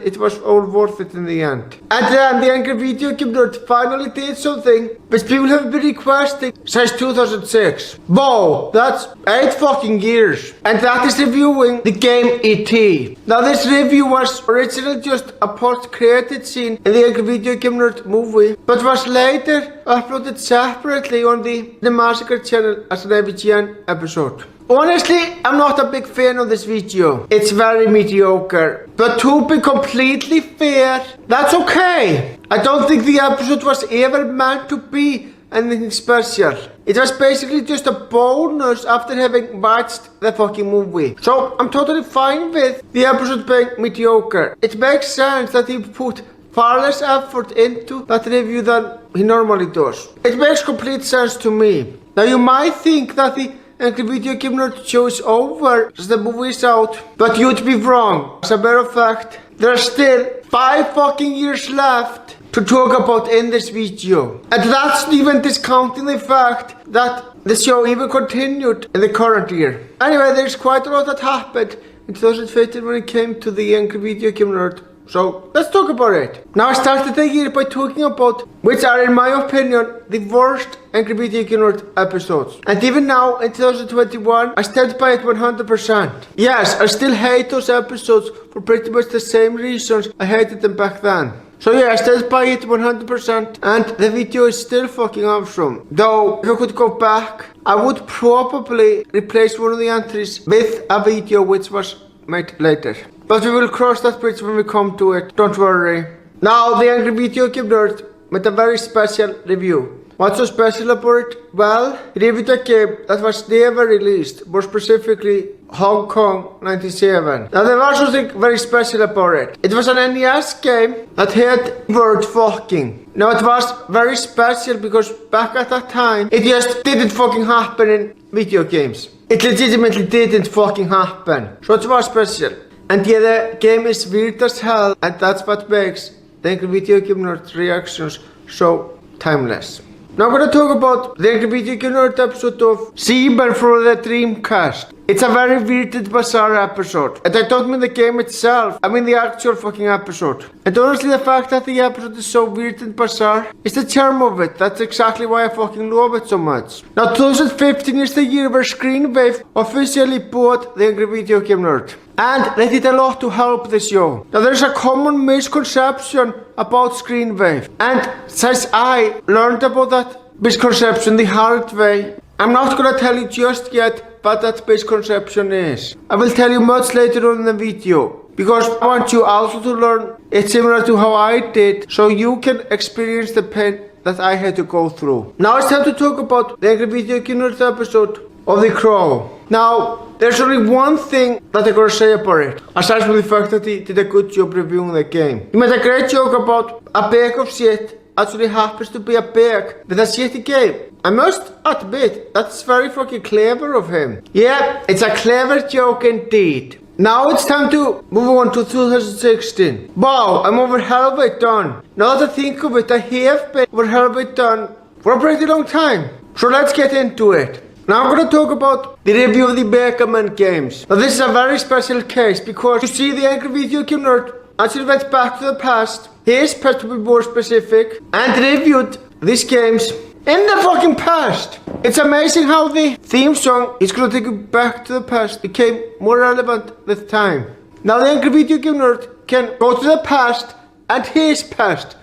it was all worth it in the end. And then the Angry Video Game Nerd finally did something which people have been requesting since 2006. Wow, that's 8 fucking years. And that is reviewing the game E.T. Now this review was originally just a post-credit scene in the Angry Video Game Nerd movie, but was later uploaded separately on the Massacre channel as an IGN episode. Honestly, I'm not a big fan of this video. It's very mediocre. But to be completely fair, that's okay. I don't think the episode was ever meant to be anything special. It was basically just a bonus after having watched the fucking movie. So I'm totally fine with the episode being mediocre. It makes sense that he put far less effort into that review than he normally does. It makes complete sense to me. Now you might think that the Angry Video Game Nerd show is over as the movie is out, but you'd be wrong. As a matter of fact, there are still 5 fucking years left to talk about in this video. And that's not even discounting the fact that the show even continued in the current year. Anyway, there's quite a lot that happened in 2015 when it came to the Angry Video Game Nerd. So let's talk about it. Now I started the year by talking about which are in my opinion the worst Angry Video Game Nerd episodes. And even now in 2021 I stand by it 100%. Yes, I still hate those episodes for pretty much the same reasons I hated them back then. So yeah, I stand by it 100% and the video is still fucking awesome. Though if I could go back, I would probably replace one of the entries with a video which was made later. But we will cross that bridge when we come to it, don't worry. Now the Angry Video Game Nerd made a very special review. What's so special about it? Well, he reviewed a game that was never released, more specifically Hong Kong 97. Now there was something very special about it. It was an NES game that had word fucking. Now it was very special because back at that time, it just didn't fucking happen in video games. It legitimately didn't fucking happen. So it was special. And yeah, the game is weird as hell, and that's what makes the Angry Video Game Nerd reactions so timeless. Now I'm gonna talk about the Angry Video Game Nerd episode of Seaman for the Dreamcast. It's a very weird and bizarre episode. And I don't mean the game itself, I mean the actual fucking episode. And honestly the fact that the episode is so weird and bizarre is the charm of it. That's exactly why I fucking love it so much. Now 2015 is the year where Screenwave officially bought the Angry Video Game Nerd. And they did a lot to help the show. Now there's a common misconception about Screenwave. And since I learned about that misconception the hard way, I'm not gonna tell you just yet what that misconception is. I will tell you much later on in the video. Because I want you also to learn it similar to how I did, so you can experience the pain that I had to go through. Now it's time to talk about the Angry Video Game Nerd episode of The Crow. Now, there's only one thing that I gotta say about it, aside from the fact that he did a good job reviewing the game. He made a great joke about a bag of shit actually happens to be a bag with a shitty game. I must admit, that's very fucking clever of him. Yeah, it's a clever joke indeed. Now it's time to move on to 2016. Wow, I'm over halfway done. Now that I think of it, I have been over halfway done for a pretty long time. So let's get into it. Now I'm gonna talk about the review of the Mega Man games. Now this is a very special case because you see the Angry Video Game Nerd actually went back to the past. His past to be more specific and reviewed these games in the fucking past. It's amazing how the theme song is gonna take you back to the past became more relevant with time. Now the Angry Video Game Nerd can go to the past and his past.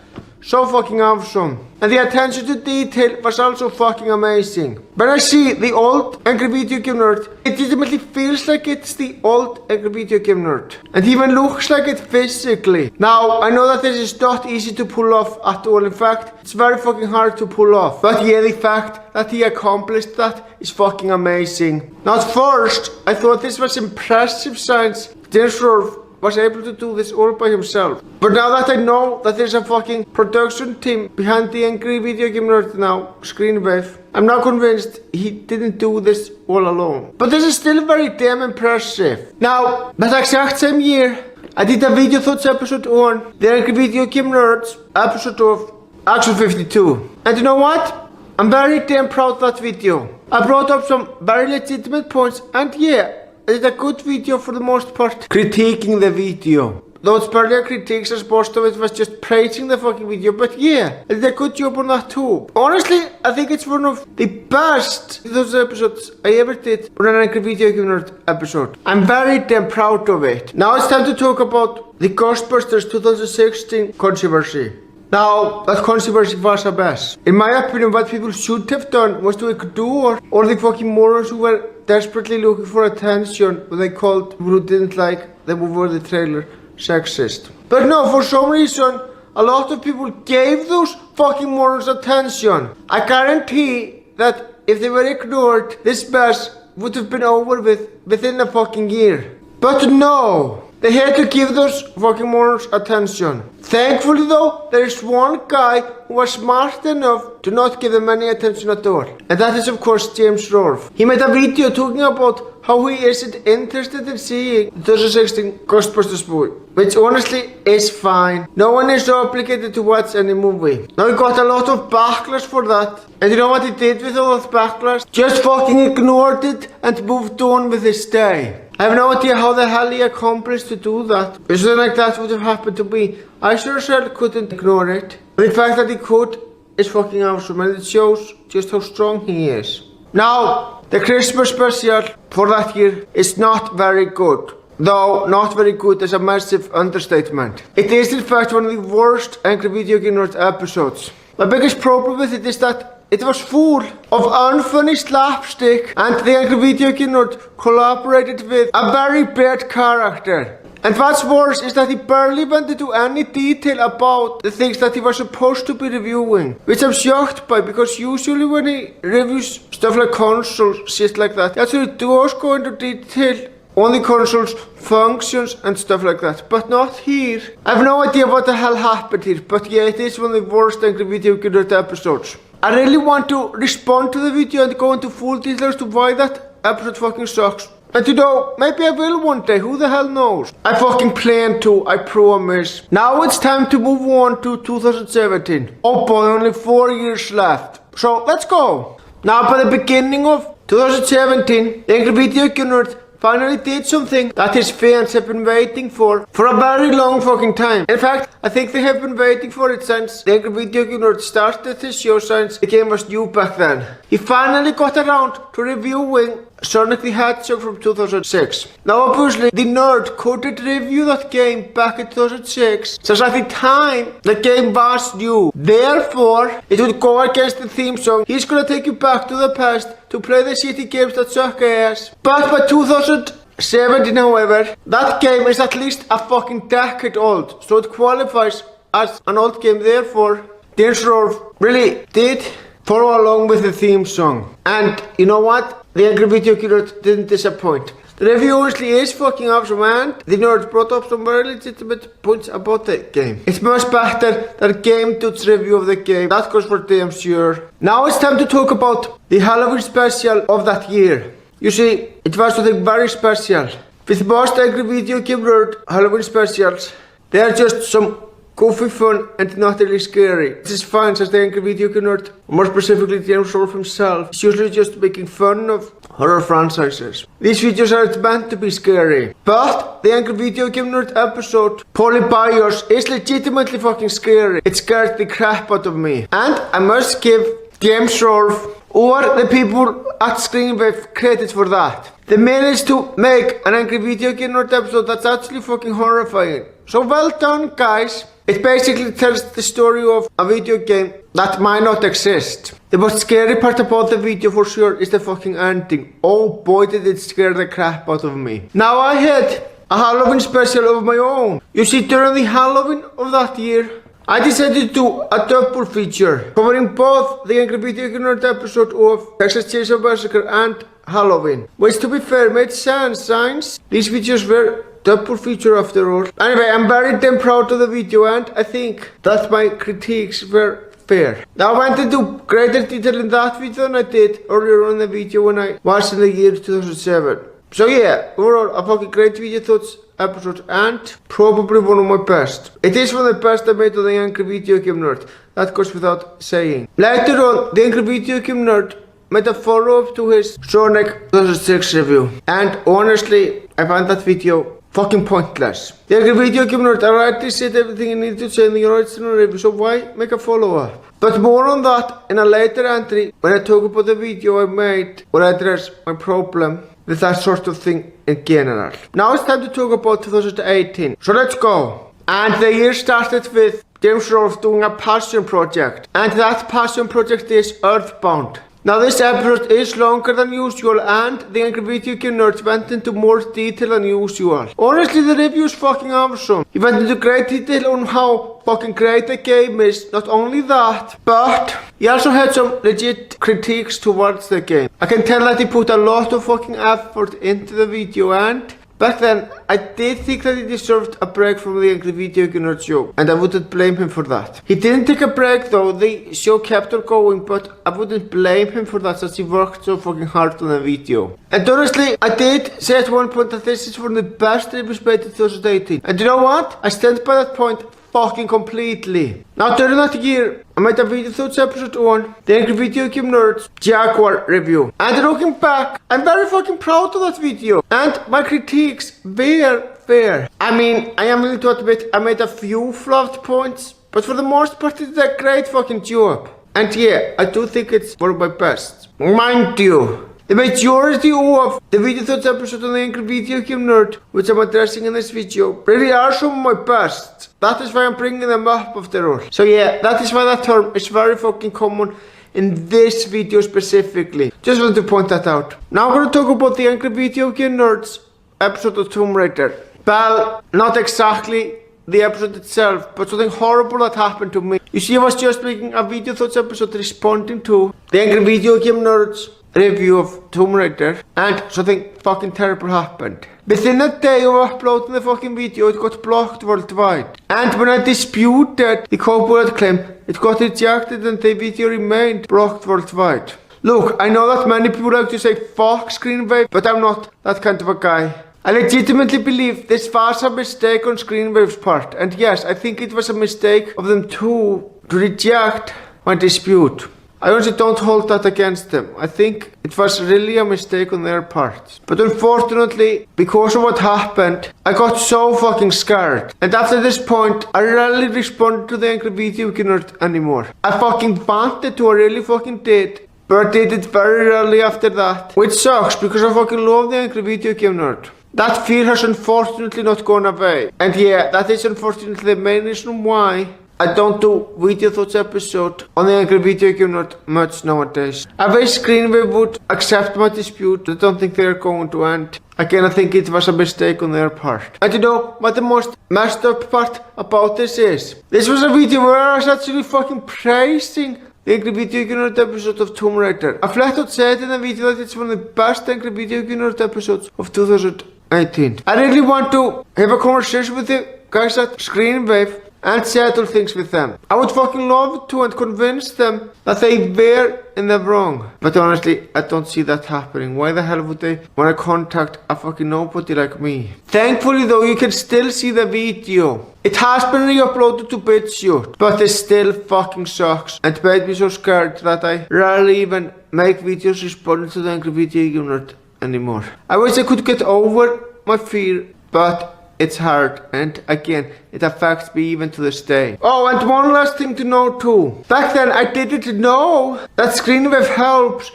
So fucking awesome. And the attention to detail was also fucking amazing. When I see the old Angry Video Game Nerd, it legitimately feels like it's the old Angry Video Game Nerd. And even looks like it physically. Now, I know that this is not easy to pull off at all. In fact, it's very fucking hard to pull off. But yeah, the fact that he accomplished that is fucking amazing. Now at first, I thought this was impressive science. James Rolfe was able to do this all by himself. But now that I know that there's a fucking production team behind the Angry Video Game Nerd now, Screenwave, I'm now convinced he didn't do this all alone. But this is still very damn impressive. Now, that exact same year, I did a video thoughts episode on the Angry Video Game Nerds episode of actually 52. And you know what? I'm very damn proud of that video. I brought up some very legitimate points, and yeah, it's a good video for the most part. Critiquing the video. Those earlier critiques, as most of it was just praising the fucking video, but yeah, I did a good job on that too. Honestly, I think it's one of the best those episodes I ever did on an Angry Video Game Nerd episode. I'm very damn proud of it. Now it's time to talk about the Ghostbusters 2016 controversy. Now, that controversy was a mess. In my opinion, what people should have done was to ignore all the fucking morons who were desperately looking for attention when they called people who didn't like the movie or the trailer sexist. But no, for some reason, a lot of people gave those fucking morons attention. I guarantee that if they were ignored, this mess would have been over with within a fucking year. But no, they had to give those fucking morons attention. Thankfully though, there is one guy who was smart enough to not give them any attention at all. And that is of course James Rolfe. He made a video talking about how he isn't interested in seeing the 2016 Ghostbusters movie. Which honestly is fine. No one is obligated to watch any movie. Now he got a lot of backlash for that. And you know what he did with all that backlash? Just fucking ignored it and moved on with his day. I have no idea how the hell he accomplished to do that. If something like that would have happened to me, I sure as hell couldn't ignore it. But the fact that he could is fucking awesome, and it shows just how strong he is. Now, the Christmas special for that year is not very good. Though not very good is a massive understatement. It is in fact one of the worst Angry Video Game Nerd episodes. My biggest problem with it is that it was full of unfunny slapstick, and the Angry Video Game Nerd collaborated with a very bad character. And what's worse is that he barely went into any detail about the things that he was supposed to be reviewing. Which I'm shocked by, because usually when he reviews stuff like consoles, shit like that, he actually does go into detail on the console's functions and stuff like that, but not here. I have no idea what the hell happened here, but yeah, it is one of the worst Angry Video Game Nerd episodes. I really want to respond to the video and go into full details to why that episode fucking sucks. And you know, maybe I will one day, who the hell knows? I fucking plan to, I promise. Now it's time to move on to 2017. Oh boy, only 4 years left. So let's go. Now by the beginning of 2017, the Angry Video Game Nerd finally did something that his fans have been waiting for a very long fucking time. In fact, I think they have been waiting for it since the Angry Video Game Nerd started his show, since the game was new back then. He finally got around to reviewing Sonic the Hedgehog from 2006. Now obviously, the nerd couldn't review that game back in 2006, since at the time, the game was new. Therefore, it would go against the theme song. He's gonna take you back to the past to play the shitty games that suck ass. But by 2017, however, that game is at least a fucking decade old, so it qualifies as an old game. Therefore, James Rolfe really did follow along with the theme song. And you know what? The Angry Video Game Nerd didn't disappoint. The review honestly is fucking awesome, and the nerd brought up some very legitimate points about the game. It's much better than Game Dude's review of the game, that goes for damn sure. Now it's time to talk about the Halloween special of that year. You see, it was something very special. With most Angry Video Game Nerd Halloween specials, they are just some goofy fun and not really scary. This is fine, since the Angry Video Game Nerd, more specifically James Rolfe himself, is usually just making fun of horror franchises. These videos aren't meant to be scary. But the Angry Video Game Nerd episode, Polybios, is legitimately fucking scary. It scared the crap out of me. And I must give James Rolfe or the people at screenwave credit for that. They managed to make an Angry Video Game Nerd episode that's actually fucking horrifying. So well done, guys. It basically tells the story of a video game that might not exist. The most scary part about the video for sure is the fucking ending. Oh boy, did it scare the crap out of me. Now I had a Halloween special of my own. You see, during the Halloween of that year, I decided to do a double feature covering both the Angry Video Game Nerd episode of Texas Chainsaw Massacre and Halloween. Which, to be fair, made sense since these videos were double feature after all. Anyway, I'm very damn proud of the video, and I think that my critiques were fair. Now I went into greater detail in that video than I did earlier on in the video when I was in the year 2007. So yeah, overall a fucking great video thoughts episode and probably one of my best. It is one of the best I made on the Angry Video Game Nerd. That goes without saying. Later on, the Angry Video Game Nerd made a follow-up to his Sonic 2006 review. And honestly, I found that video fucking pointless. The Angry Video Game Nerd already said everything you need to say in the original review, so why make a follow-up? But more on that in a later entry when I talk about the video I made where I address my problem with that sort of thing in general. Now it's time to talk about 2018. So let's go. And the year started with James Rolfe doing a passion project. And that passion project is Earthbound. Now this episode is longer than usual and the Angry Video Game Nerd went into more detail than usual. Honestly, the review is fucking awesome. He went into great detail on how fucking great the game is. Not only that, but he also had some legit critiques towards the game. I can tell that he put a lot of fucking effort into the video, and back then, I did think that he deserved a break from the Angry Video Game Nerd show, and I wouldn't blame him for that. He didn't take a break though, the show kept on going, but I wouldn't blame him for that since he worked so fucking hard on the video. And honestly, I did say at one point that this is one of the best reviews made in 2018. And you know what? I stand by that point fucking completely. Now during that year, I made a video thoughts episode on the Angry Video Game Nerd's Jaguar review. And looking back, I'm very fucking proud of that video. And my critiques were fair. I mean, I am willing to admit I made a few flawed points, but for the most part it did a great fucking job. And yeah, I do think it's one of my best. Mind you, the majority of the video thoughts episode on the Angry Video Game Nerd, which I'm addressing in this video, really are some of my best. That is why I'm bringing them up after all. So yeah, that is why that term is very fucking common in this video specifically. Just wanted to point that out. Now I'm gonna talk about the Angry Video Game Nerd's episode of Tomb Raider. Well, not exactly the episode itself, but something horrible that happened to me. You see, I was just making a video thoughts episode responding to the Angry Video Game Nerd's review of Tomb Raider, and something fucking terrible happened. Within a day of uploading the fucking video, it got blocked worldwide. And when I disputed the copyright claim, it got rejected and the video remained blocked worldwide. Look, I know that many people like to say fuck screenwave, but I'm not that kind of a guy. I legitimately believe this was a mistake on Screenwave's part, and yes, I think it was a mistake of them too to reject my dispute. I honestly don't hold that against them. I think it was really a mistake on their part. But unfortunately, because of what happened, I got so fucking scared. And after this point, I rarely responded to the Angry Video Game Nerd anymore. I fucking wanted to, I really fucking did. But I did it very rarely after that. Which sucks, because I fucking love the Angry Video Game Nerd. That fear has unfortunately not gone away. And yeah, that is unfortunately the main reason why I don't do video thoughts episode on the Angry Video Game Nerd much nowadays. I wish Screenwave would accept my dispute. I don't think they're going to, and again I think it was a mistake on their part. And you know what the most messed up part about this is? This was a video where I was actually fucking praising the Angry Video Game Nerd episode of Tomb Raider. I flat out said in the video that it's one of the best Angry Video Game Nerd episodes of 2018. I really want to have a conversation with you guys at Screenwave and settle things with them. I would fucking love to and convince them that they were in the wrong. But honestly, I don't see that happening. Why the hell would they want to contact a fucking nobody like me? Thankfully though, you can still see the video. It has been re-uploaded to BitChute, but it still fucking sucks and made me so scared that I rarely even make videos responding to the Angry Video Game Nerd anymore. I wish I could get over my fear, but it's hard, and again, it affects me even to this day. Oh, and one last thing to know too. Back then, I didn't know that Screenwave helps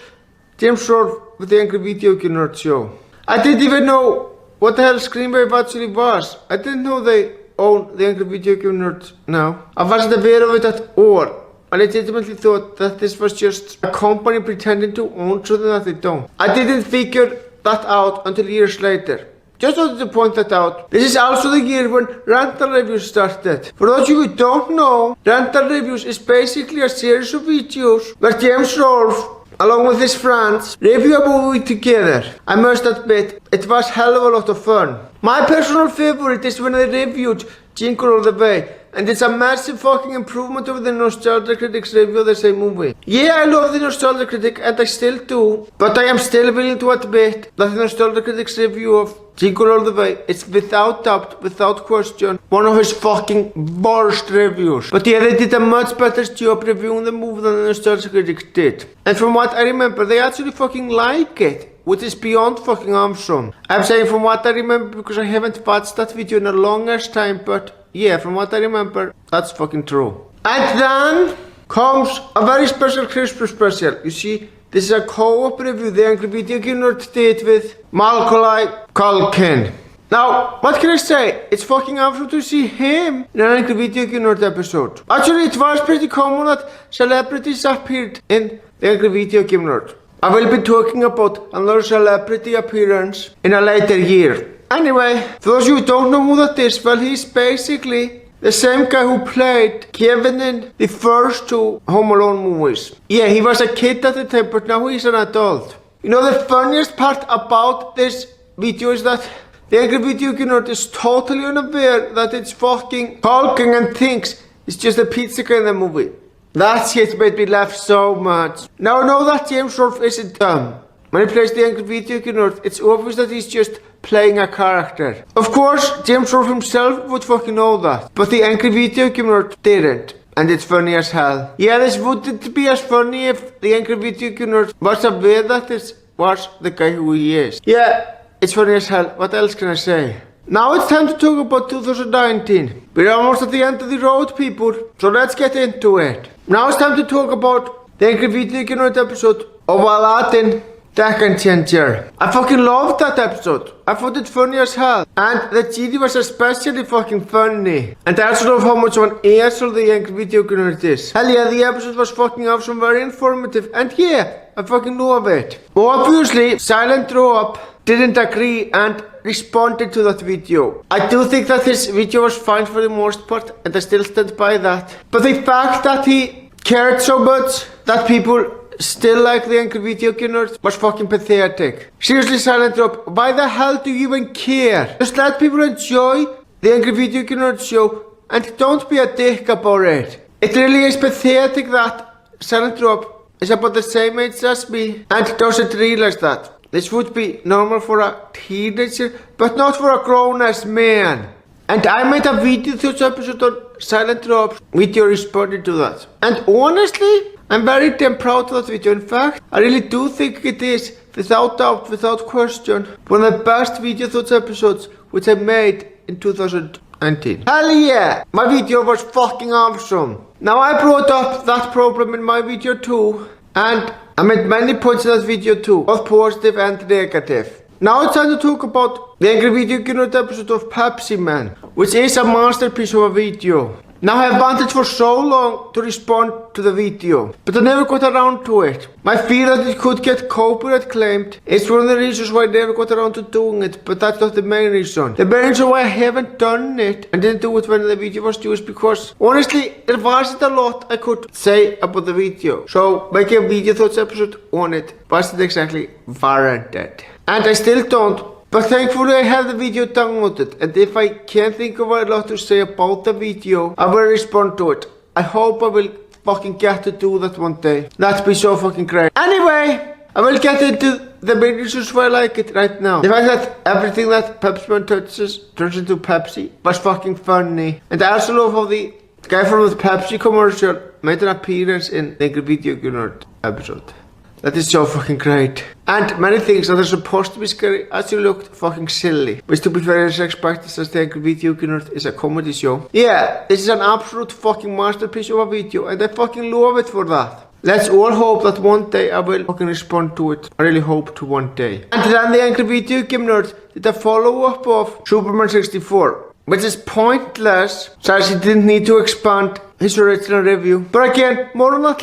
James Rolfe with the Angry Video Game Nerd show. I didn't even know what the hell Screenwave actually was. I didn't know they own the Angry Video Game Nerd now. I wasn't aware of it at all. I legitimately thought that this was just a company pretending to own something that they don't. I didn't figure that out until years later. Just wanted to point that out. This is also the year when Rental Reviews started. For those of you who don't know, Rental Reviews is basically a series of videos where James Rolfe, along with his friends, review a movie together. I must admit, it was hell of a lot of fun. My personal favorite is when they reviewed Jingle All The Way. and it's a massive fucking improvement over the Nostalgia Critic's review of the same movie. Yeah, I love the Nostalgia Critic, and I still do, but I am still willing to admit that the Nostalgia Critic's review of Jingle All The Way is without doubt, without question, one of his fucking worst reviews. But yeah, they did a much better job reviewing the movie than the Nostalgia Critic did. And from what I remember, they actually fucking like it, which is beyond fucking awesome. I'm saying from what I remember because I haven't watched that video in a longest time, but yeah, from what I remember, that's fucking true. And then comes a very special Christmas special. You see, this is a co-op review the Angry Video Game Nerd did with Macaulay Culkin. Now, what can I say? It's fucking awesome to see him in an Angry Video Game Nerd episode. Actually, it was pretty common that celebrities appeared in the Angry Video Game Nerd. I will be talking about another celebrity appearance in a later year. Anyway, for those of you who don't know who that is, well, he's basically the same guy who played Kevin in the first two Home Alone movies. Yeah, he was a kid at the time, but now he's an adult. You know, the funniest part about this video is that the Angry Video Game Nerd is totally unaware that it's fucking Culkin and thinks it's just a pizza guy in the movie. That shit made me laugh so much. Now I know that James Rolfe isn't dumb. When he plays the Angry Video Game Nerd, it's obvious that he's just playing a character. Of course, James Rolfe himself would fucking know that, but the Angry Video Game Nerd didn't. And it's funny as hell. Yeah, this wouldn't be as funny if the Angry Video Game Nerd was aware that this was the guy who he is. Yeah, it's funny as hell. What else can I say? Now it's time to talk about 2019. We're almost at the end of the road, people, so let's get into it. Now it's time to talk about the Angry Video Game Nerd episode of Aladdin Deccan Changer. I fucking loved that episode. I thought it funny as hell. And the genie was especially fucking funny. And I also love how much of an asshole the Angry Video Game Nerd is. Hell yeah, the episode was fucking awesome, very informative. And yeah, I fucking love it. Obviously, Silent Drop didn't agree and responded to that video. I do think that his video was fine for the most part, and I still stand by that. But the fact that he cared so much that people still like the Angry Video Game Nerd was fucking pathetic. Seriously, Silent Drop, why the hell do you even care? Just let people enjoy the Angry Video Game Nerd show and don't be a dick about it. It really is pathetic that Silent Drop is about the same age as me and doesn't realize that. This would be normal for a teenager, but not for a grown-ass man. And I made a video this episode on Silent Drop's video responding to that. And honestly, I'm very damn proud of that video. In fact, I really do think it is, without doubt, without question, one of the best video thoughts episodes which I made in 2019. Hell yeah! My video was fucking awesome. Now I brought up that problem in my video too, and I made many points in that video too, both positive and negative. Now it's time to talk about the Angry Video Game Nerd episode of Pepsi Man, which is a masterpiece of a video. Now I have wanted for so long to respond to the video, but I never got around to it. My fear that it could get copyright claimed is one of the reasons why I never got around to doing it, but that's not the main reason. The main reason why I haven't done it and didn't do it when the video was due is because, honestly, there wasn't a lot I could say about the video. So making a video thoughts episode on it wasn't exactly warranted. And I still don't. But thankfully I have the video downloaded, and if I can't think of a lot to say about the video, I will respond to it. I hope I will fucking get to do that one day. That'd be so fucking great. Anyway, I will get into the main reasons why I like it right now. The fact that everything that Pepsi Man touches turns into Pepsi was fucking funny. And I also love how the guy from the Pepsi commercial made an appearance in the Angry Video Game Nerd episode. That is so fucking great. And many things that are supposed to be scary actually looked fucking silly. Which to be fair is expected as the Angry Video Game Nerd is a comedy show. Yeah, this is an absolute fucking masterpiece of a video and I fucking love it for that. Let's all hope that one day I will fucking respond to it. I really hope to one day. And then the Angry Video Game Nerd did a follow-up of Superman 64. Which is pointless, since he didn't need to expand his original review. But again, more on that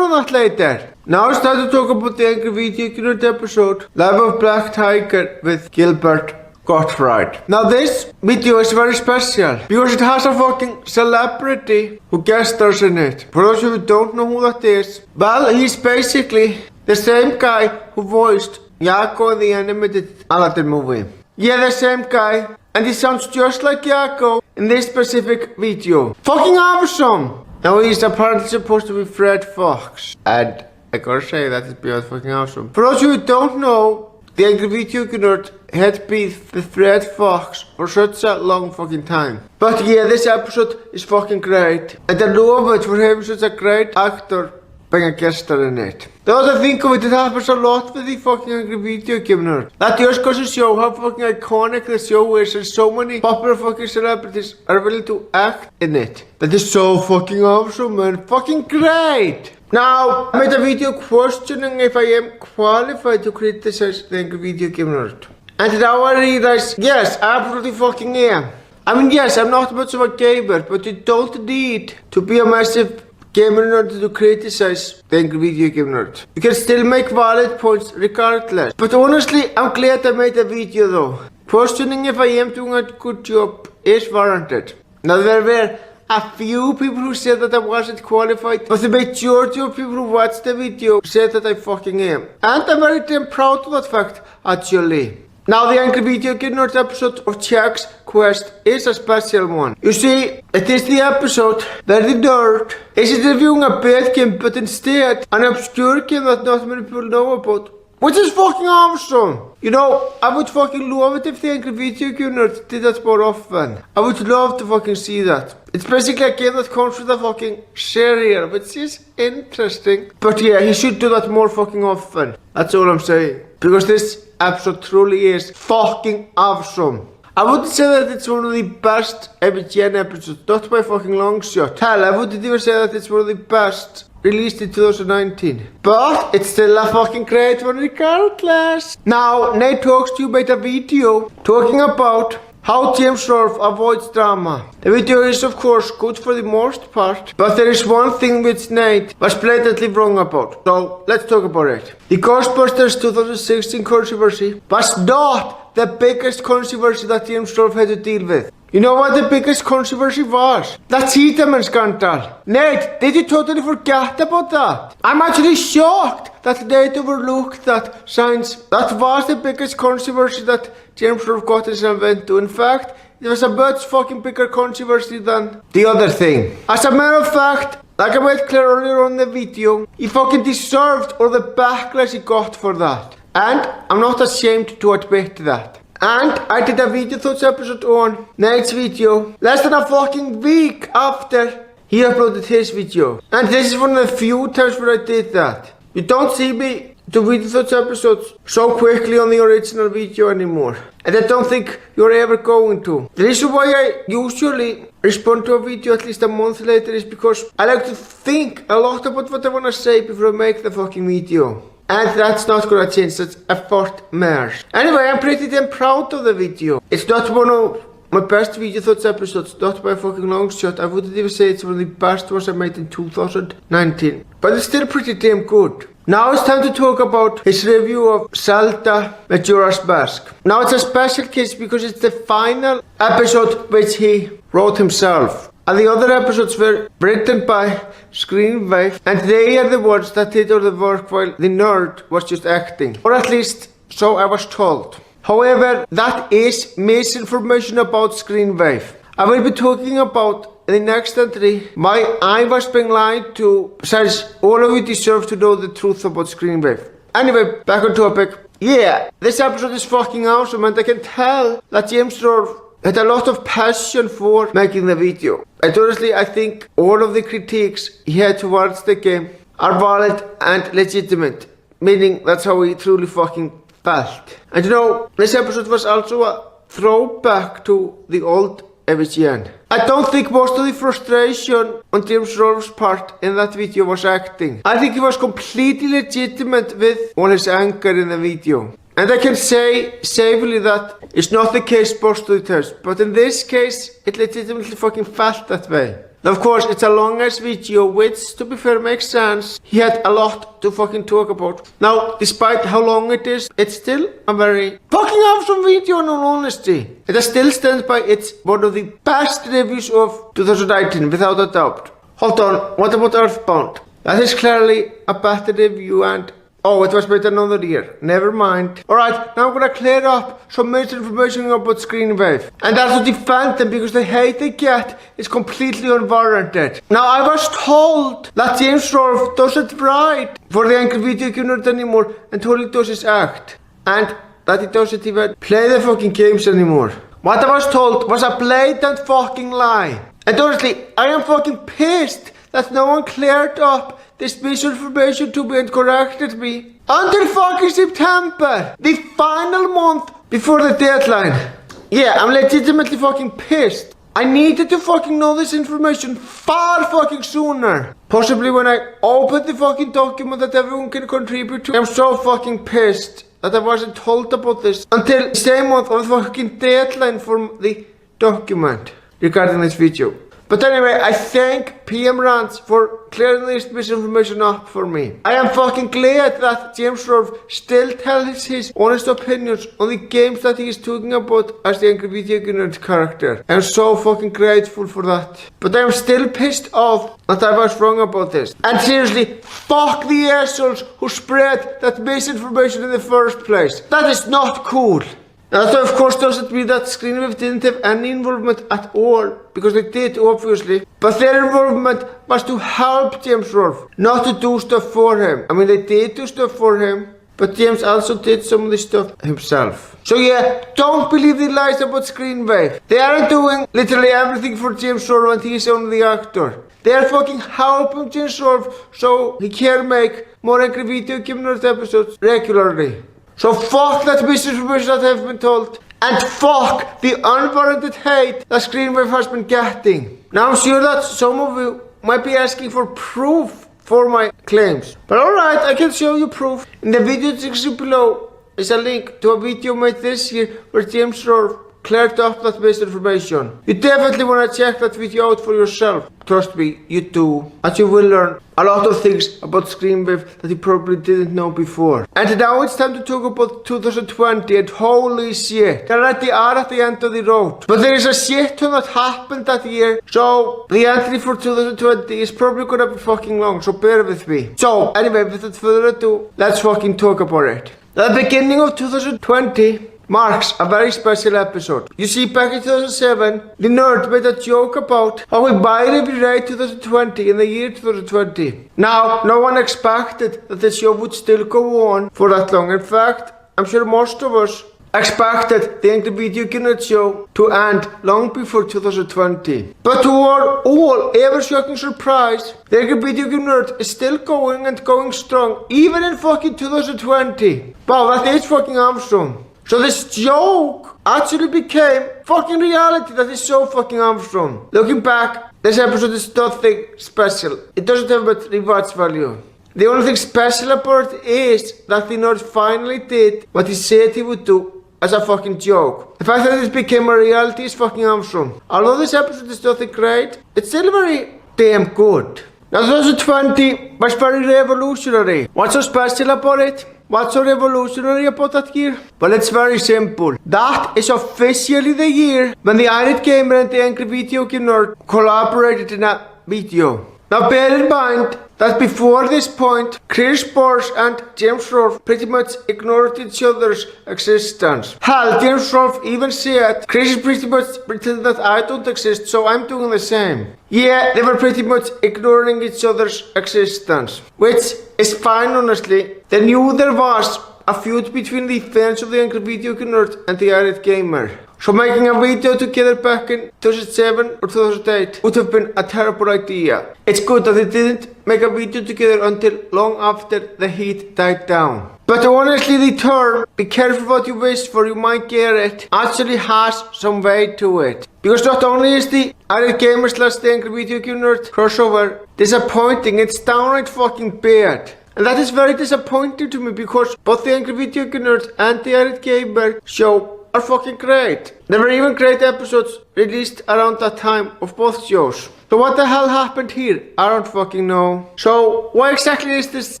later. Now it's time to talk about the Angry Video Game Nerd episode, Life of Black Tiger with Gilbert Gottfried. Now this video is very special, because it has a fucking celebrity who guest stars in it. For those of you who don't know who that is, well, he's basically the same guy who voiced Yago in the animated Aladdin movie. Yeah, the same guy. and he sounds just like Yakko in this specific video. Fucking awesome! Now he's apparently supposed to be Fred Fox, and I gotta say that is beyond fucking awesome. For those of you who don't know, the Angry Video Nerd had beef with Fred Fox for such a long fucking time. But yeah, this episode is fucking great, and I love it for having such a great actor being a guest star in it. The other thing of it happens a lot with the fucking Angry Video Nerd. That just goes to show how fucking iconic the show is, and so many popular fucking celebrities are willing to act in it. That is so fucking awesome and fucking great! Now, I made a video questioning if I am qualified to criticize the Angry Video Nerd. And now I realize, yes, I absolutely fucking am. I mean, yes, I'm not much of a gamer, but you don't need to be a massive gamer in order to criticize the Angry Video Nerd. You can still make valid points regardless. But honestly, I'm glad I made a video though. Questioning if I am doing a good job is warranted. Now there were a few people who said that I wasn't qualified, but the majority of people who watched the video said that I fucking am. And I'm very damn proud of that fact, actually. Now the Angry Video Nerd episode of Jack's Quest is a special one. You see, it is the episode where the nerd isn't reviewing a bad game, but instead an obscure game that not many people know about. Which is fucking awesome! You know, I would fucking love it if the Angry Video Nerd did that more often. I would love to fucking see that. It's basically a game that comes with a fucking serial, which is interesting. But yeah, he should do that more fucking often. That's all I'm saying. Because this episode truly is fucking awesome. I wouldn't say that it's one of the best MGN episodes, not by fucking long shot. Hell, I wouldn't even say that it's one of the best released in 2019. But it's still a fucking great one regardless. Now, Nate Talks to You made a video talking about how James Rolfe avoids drama. The video is of course good for the most part, but there is one thing which Nate was blatantly wrong about. So let's talk about it. The Ghostbusters 2016 controversy was not the biggest controversy that James Rolfe had to deal with. You know what the biggest controversy was? That Tiedemann scandal. Nate, did you totally forget about that? I'm actually shocked that Nate overlooked that, since that was the biggest controversy that James Rolfe got himself into. In fact, it was a much fucking bigger controversy than the other thing. As a matter of fact, like I made clear earlier on the video, he fucking deserved all the backlash he got for that. And I'm not ashamed to admit that. And I did a video thoughts episode on Nate's video less than a fucking week after he uploaded his video. And this is one of the few times where I did that. You don't see me do video thoughts episodes so quickly on the original video anymore. And I don't think you're ever going to. The reason why I usually respond to a video at least a month later is because I like to think a lot about what I want to say before I make the fucking video. And that's not gonna change, that's a fort mares. Anyway, I'm pretty damn proud of the video. It's not one of my best video thoughts episodes, not by a fucking long shot. I wouldn't even say it's one of the best ones I made in 2019. But it's still pretty damn good. Now it's time to talk about his review of Zelda Majora's Mask. Now it's a special case because it's the final episode which he wrote himself. And the other episodes were written by Screenwave, and they are the ones that did all the work while the nerd was just acting. Or at least, so I was told. However, that is misinformation about Screenwave. I will be talking about in the next entry why I was being lied to, since all of you deserve to know the truth about Screenwave. Anyway, back on topic. Yeah, this episode is fucking awesome, and I can tell that James Rolfe had a lot of passion for making the video. And honestly, I think all of the critiques he had towards the game are valid and legitimate. Meaning, that's how he truly fucking felt. And you know, this episode was also a throwback to the old MGN. I don't think most of the frustration on James Rolfe's part in that video was acting. I think he was completely legitimate with all his anger in the video. And I can say safely that it's not the case most of the times, but in this case, it legitimately fucking felt that way. Now, of course, it's a long-ass video, which, to be fair, makes sense. He had a lot to fucking talk about. Now, despite how long it is, it's still a very fucking awesome video in all honesty. And I still stand by it's one of the best reviews of 2019, without a doubt. Hold on, what about Earthbound? That is clearly a better review, and Oh, it was made another year. Never mind. Alright, now I'm gonna clear up some misinformation about screenwave. And also defend them because the hate they get is completely unwarranted. Now, I was told that James Rolfe doesn't write for the Angry Video Game Nerd anymore and all he does is act. And that he doesn't even play the fucking games anymore. What I was told was a blatant fucking lie. And honestly, I am fucking pissed that no one cleared up this misinformation to me and corrected me until fucking September, the final month before the deadline. Yeah, I'm legitimately fucking pissed. I needed to fucking know this information far fucking sooner. Possibly when I opened the fucking document that everyone can contribute to. I'm so fucking pissed that I wasn't told about this until the same month of the fucking deadline for the document regarding this video. But anyway, I thank PM Rants for clearing this misinformation up for me. I am fucking glad that James Rolfe still tells his honest opinions on the games that he is talking about as the Angry Video Game Nerd character. I am so fucking grateful for that. But I am still pissed off that I was wrong about this. And seriously, fuck the assholes who spread that misinformation in the first place. That is not cool. Now that of course doesn't mean that Screenwave didn't have any involvement at all, because they did obviously, but their involvement was to help James Rolfe, not to do stuff for him. I mean, they did do stuff for him, but James also did some of the stuff himself. So yeah, don't believe the lies about Screenwave. They aren't doing literally everything for James Rolfe and he's only the actor. They are fucking helping James Rolfe so he can make more Angry Video Game Nerd episodes regularly. So fuck that misinformation that I've been told. And fuck the unwarranted hate that Screenwave has been getting. Now I'm sure that some of you might be asking for proof for my claims. But alright, I can show you proof. In the video description below is a link to a video made this year where James Rolfe cleared up that misinformation. You definitely want to check that video out for yourself. Trust me, you do. And you will learn a lot of things about Screenwave that you probably didn't know before. And now it's time to talk about 2020 and holy shit. They're at the end of the road. But there is a shit ton that happened that year. So the entry for 2020 is probably gonna be fucking long, so bear with me. So anyway, without further ado, let's fucking talk about it. The beginning of 2020 marks a very special episode. You see, back in 2007, the nerd made a joke about how we binary rate 2020 in the year 2020. Now, no one expected that the show would still go on for that long. In fact, I'm sure most of us expected the Angry Video Game Nerd show to end long before 2020. But to our all ever-shocking surprise, the Angry Video Game Nerd is still going and going strong, even in fucking 2020. Wow, that is fucking awesome. So this joke actually became fucking reality. That is so fucking awesome. Looking back, this episode is nothing special. It doesn't have much rewatch value. The only thing special about it is that the nerd finally did what he said he would do as a fucking joke. The fact that this became a reality is fucking awesome. Although this episode is nothing great, it's still very damn good. Now 2020 was very revolutionary. What's so special about it? What's so revolutionary about that year? Well, it's very simple. That is officially the year when the Irate Gamer and the Angry Video Game Nerd collaborated in a video. Now bear in mind that before this point, Chris Bors and James Rolfe pretty much ignored each other's existence. Hell, James Rolfe even said, Chris is pretty much pretending that I don't exist, so I'm doing the same. Yeah, they were pretty much ignoring each other's existence. Which is fine, honestly. They knew there was a feud between the fans of the Angry Video Game Nerd and the Irate Gamer. So making a video together back in 2007 or 2008 would have been a terrible idea. It's good that they didn't make a video together until long after the heat died down. But honestly, the term, be careful what you wish for, you might get it, actually has some weight to it. Because not only is the Irate Gamer / the Angry Video Game Nerd crossover disappointing, it's downright fucking bad. And that is very disappointing to me because both the Angry Video Game Nerd and the Irate Gamer show are fucking great. There were even great episodes released around that time of both shows. So what the hell happened here? I don't fucking know. So why exactly is this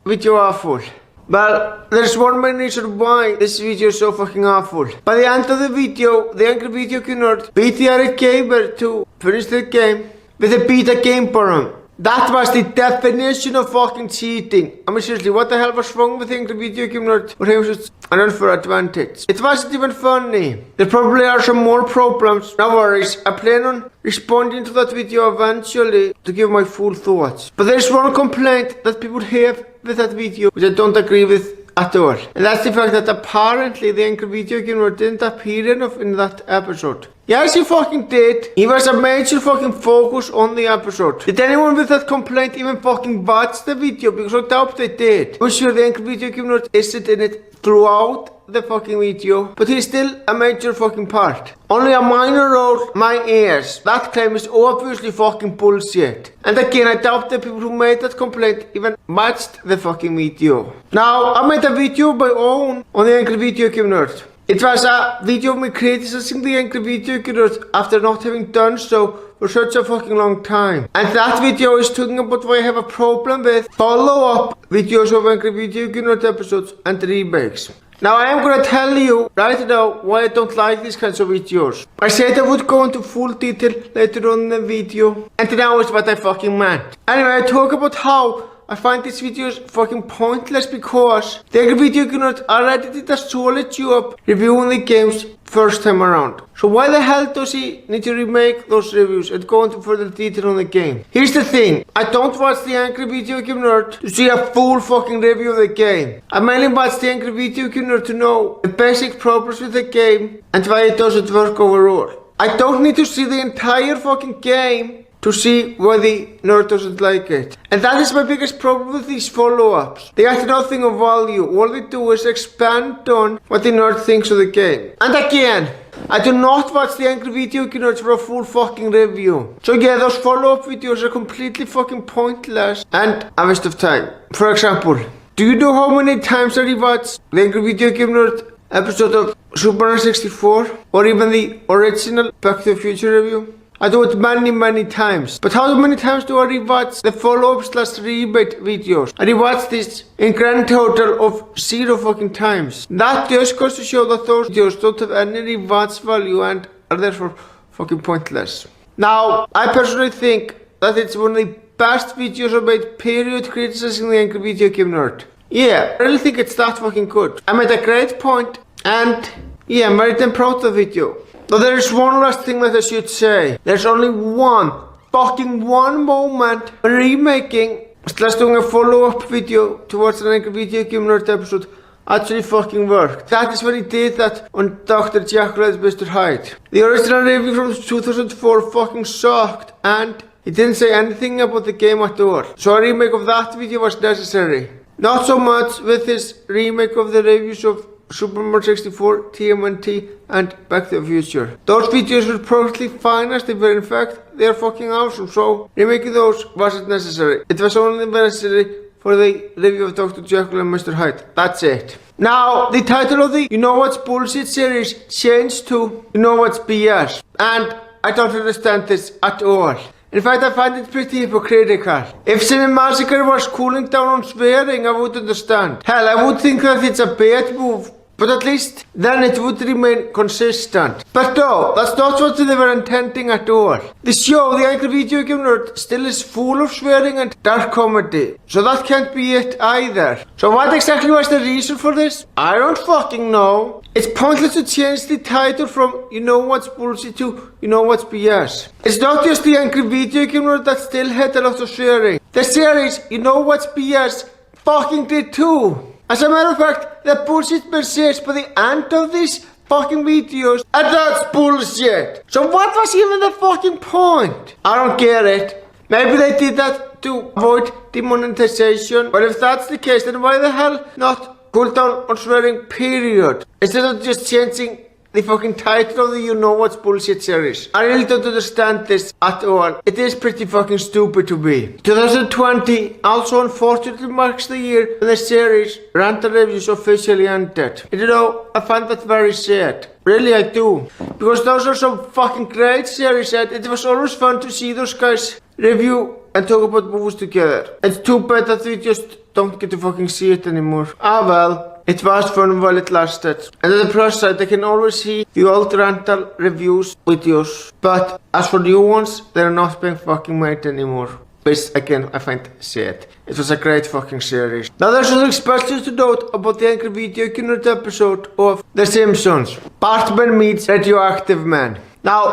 video awful? Well, there's one main reason why this video is so fucking awful. By the end of the video, the Angry Video Game Nerd beat the Irate Gamer to finish the game with a beta game for him. That was the definition of fucking cheating. I mean seriously, what the hell was wrong with the angry video game nerd? Or he was just an unfair advantage. It wasn't even funny. There probably are some more problems. No worries, I plan on responding to that video eventually to give my full thoughts. But there's one complaint that people have with that video, which I don't agree with at all. And that's the fact that apparently the angry video game nerd didn't appear enough in that episode. Yes, he fucking did. He was a major fucking focus on the episode. Did anyone with that complaint even fucking watch the video? Because I doubt they did. I'm sure the angry video game nerd isn't in it throughout the fucking video, but he's still a major fucking part. Only a minor role, my ears. That claim is obviously fucking bullshit. And again, I doubt the people who made that complaint even watched the fucking video. Now, I made a video of my own on the angry video game nerd. It was a video of me criticizing the angry video game nerd after not having done so for such a fucking long time. And that video is talking about why I have a problem with follow-up videos of angry video game nerd episodes and remakes. Now I am gonna tell you right now why I don't like these kinds of videos. I said I would go into full detail later on in the video, and now is what I fucking meant. Anyway, I talk about how I find these videos fucking pointless because the angry video game nerd already did a solid job reviewing the games first time around. So why the hell does he need to remake those reviews and go into further detail on the game? Here's the thing, I don't watch the angry video game nerd to see a full fucking review of the game. I mainly watch the angry video game nerd to know the basic problems with the game and why it doesn't work overall. I don't need to see the entire fucking game to see why the nerd doesn't like it. And that is my biggest problem with these follow-ups. They add nothing of value. All they do is expand on what the nerd thinks of the game. And again, I do not watch the angry video game nerds for a full fucking review. So yeah, those follow-up videos are completely fucking pointless and a waste of time. For example, do you know how many times I rewatched the angry video game nerd episode of Super Mario 64? Or even the original Back to the Future review? I do it many times. But how many times do I rewatch the follow-up / remake videos? I rewatch this in grand total of 0 fucking times. That just goes to show that those videos don't have any rewatch value and are therefore fucking pointless. Now, I personally think that it's one of the best videos I made period criticizing the angry video game nerd. Yeah, I really think it's that fucking good. I made a great point and yeah, I'm very damn proud of the video. Now there is one last thing that I should say. There's only one moment when remaking / doing a follow-up video towards an angry video game nerd episode actually fucking worked. That is when he did that on Dr. Jekyll and Mr. Hyde. The original review from 2004 fucking sucked and he didn't say anything about the game at all. So a remake of that video was necessary. Not so much with his remake of the reviews of Super Mario 64, TMNT and Back to the Future. Those videos were perfectly fine as they were. In fact, they are fucking awesome, so remaking those wasn't necessary. It was only necessary for the review of Dr. Jekyll and Mr. Hyde. That's it. Now, the title of the You Know What's Bullshit series changed to You Know What's BS. And I don't understand this at all. In fact, I find it pretty hypocritical. If Cinemassacre was cooling down on swearing, I would understand. Hell, I would think that it's a bad move, but at least then it would remain consistent. But no, that's not what they were intending at all. The show, the angry video game nerd, still is full of swearing and dark comedy. So that can't be it either. So what exactly was the reason for this? I don't fucking know. It's pointless to change the title from You Know What's Bullshit to You Know What's BS. It's not just the angry video game nerd that still had a lot of swearing. The series You Know What's BS fucking did too. As a matter of fact, the bullshit persists by the end of these fucking videos, and that's bullshit. So what was even the fucking point? I don't get it. Maybe they did that to avoid demonetization, but if that's the case, then why the hell not cool down on swearing period, instead of just changing the fucking title of the You Know What's Bullshit series? I really don't understand this at all. It is pretty fucking stupid to me. 2020 also unfortunately marks the year when the series Random Reviews officially ended. And you know, I find that very sad. Really, I do. Because those are some fucking great series and it was always fun to see those guys review and talk about movies together. It's too bad that we just don't get to fucking see it anymore. Ah well. It was fun while it lasted. And on the plus side, I can always see the old rental reviews videos. But as for new ones, they're not being fucking made anymore. which again I find shit. It was a great fucking series. Now there's something special to note about the Angry Video Game Nerd episode of The Simpsons. Bartman meets Radioactive Man. Now,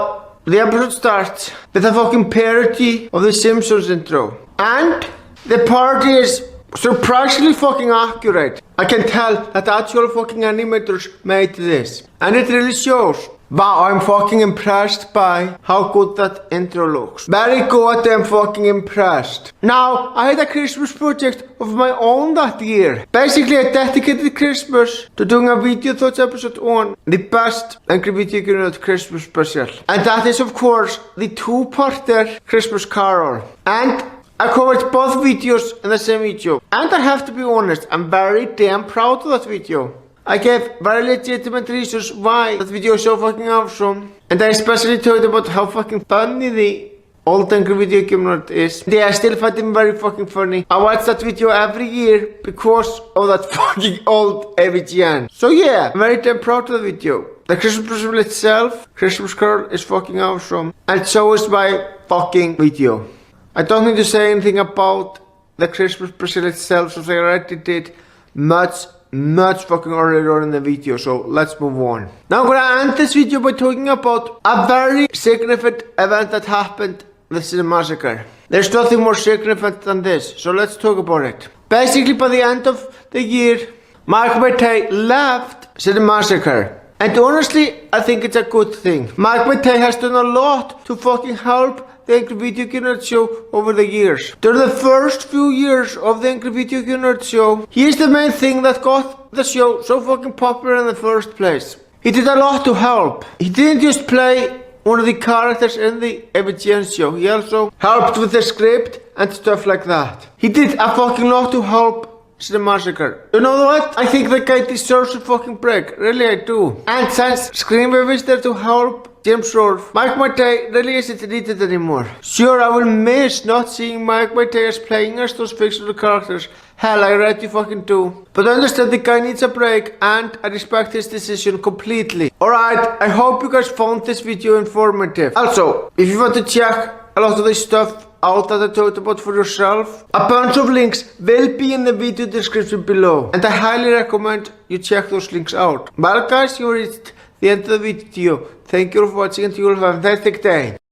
the episode starts with a fucking parody of the Simpsons intro. And the parody is surprisingly fucking accurate. I can tell that actual fucking animators made this. And it really shows. Wow, I'm fucking impressed by how good that intro looks. Very good, I'm fucking impressed. Now, I had a Christmas project of my own that year. Basically, I dedicated Christmas to doing a video thoughts episode on the best Angry Video Game Nerd Christmas special. And that is, of course, the two-parter Christmas Carol. And I covered both videos in the same video. And I have to be honest, I'm very damn proud of that video. I gave very legitimate reasons why that video is so fucking awesome. And I especially talked about how fucking funny the old Angry Video Game Nerd is. Yeah, I still find him very fucking funny. I watch that video every year because of that fucking old AVGN. So yeah, I'm very damn proud of the video. The Christmas special itself, Christmas Carol, is fucking awesome. And so is my fucking video. I don't need to say anything about the Christmas special itself, since I already did much fucking earlier on in the video, so let's move on. Now I'm gonna end this video by talking about a very significant event that happened with the massacre. There's nothing more significant than this, so let's talk about it. Basically, by the end of the year, Mark Matei left the massacre. And honestly, I think it's a good thing. Mark Matei has done a lot to fucking help the Angry Video Game Nerd show over the years. During the first few years of the Angry Video Game Nerd show, he is the main thing that got the show so fucking popular in the first place. He did a lot to help. He didn't just play one of the characters in the AVGN show, he also helped with the script and stuff like that. He did a fucking lot to help the massacre. You know what? I think the guy deserves a fucking break. Really, I do. And since screenwave is there to help James Rolfe, Mike Matei really isn't needed anymore. Sure, I will miss not seeing Mike Matei as playing as those fictional characters. Hell, I really fucking do. But I understand the guy needs a break and I respect his decision completely. Alright, I hope you guys found this video informative. Also, if you want to check a lot of this stuff out that I talked about for yourself, a bunch of links will be in the video description below. And I highly recommend you check those links out. Well guys, you reached the end of the video. Thank you for watching and you will have a fantastic day.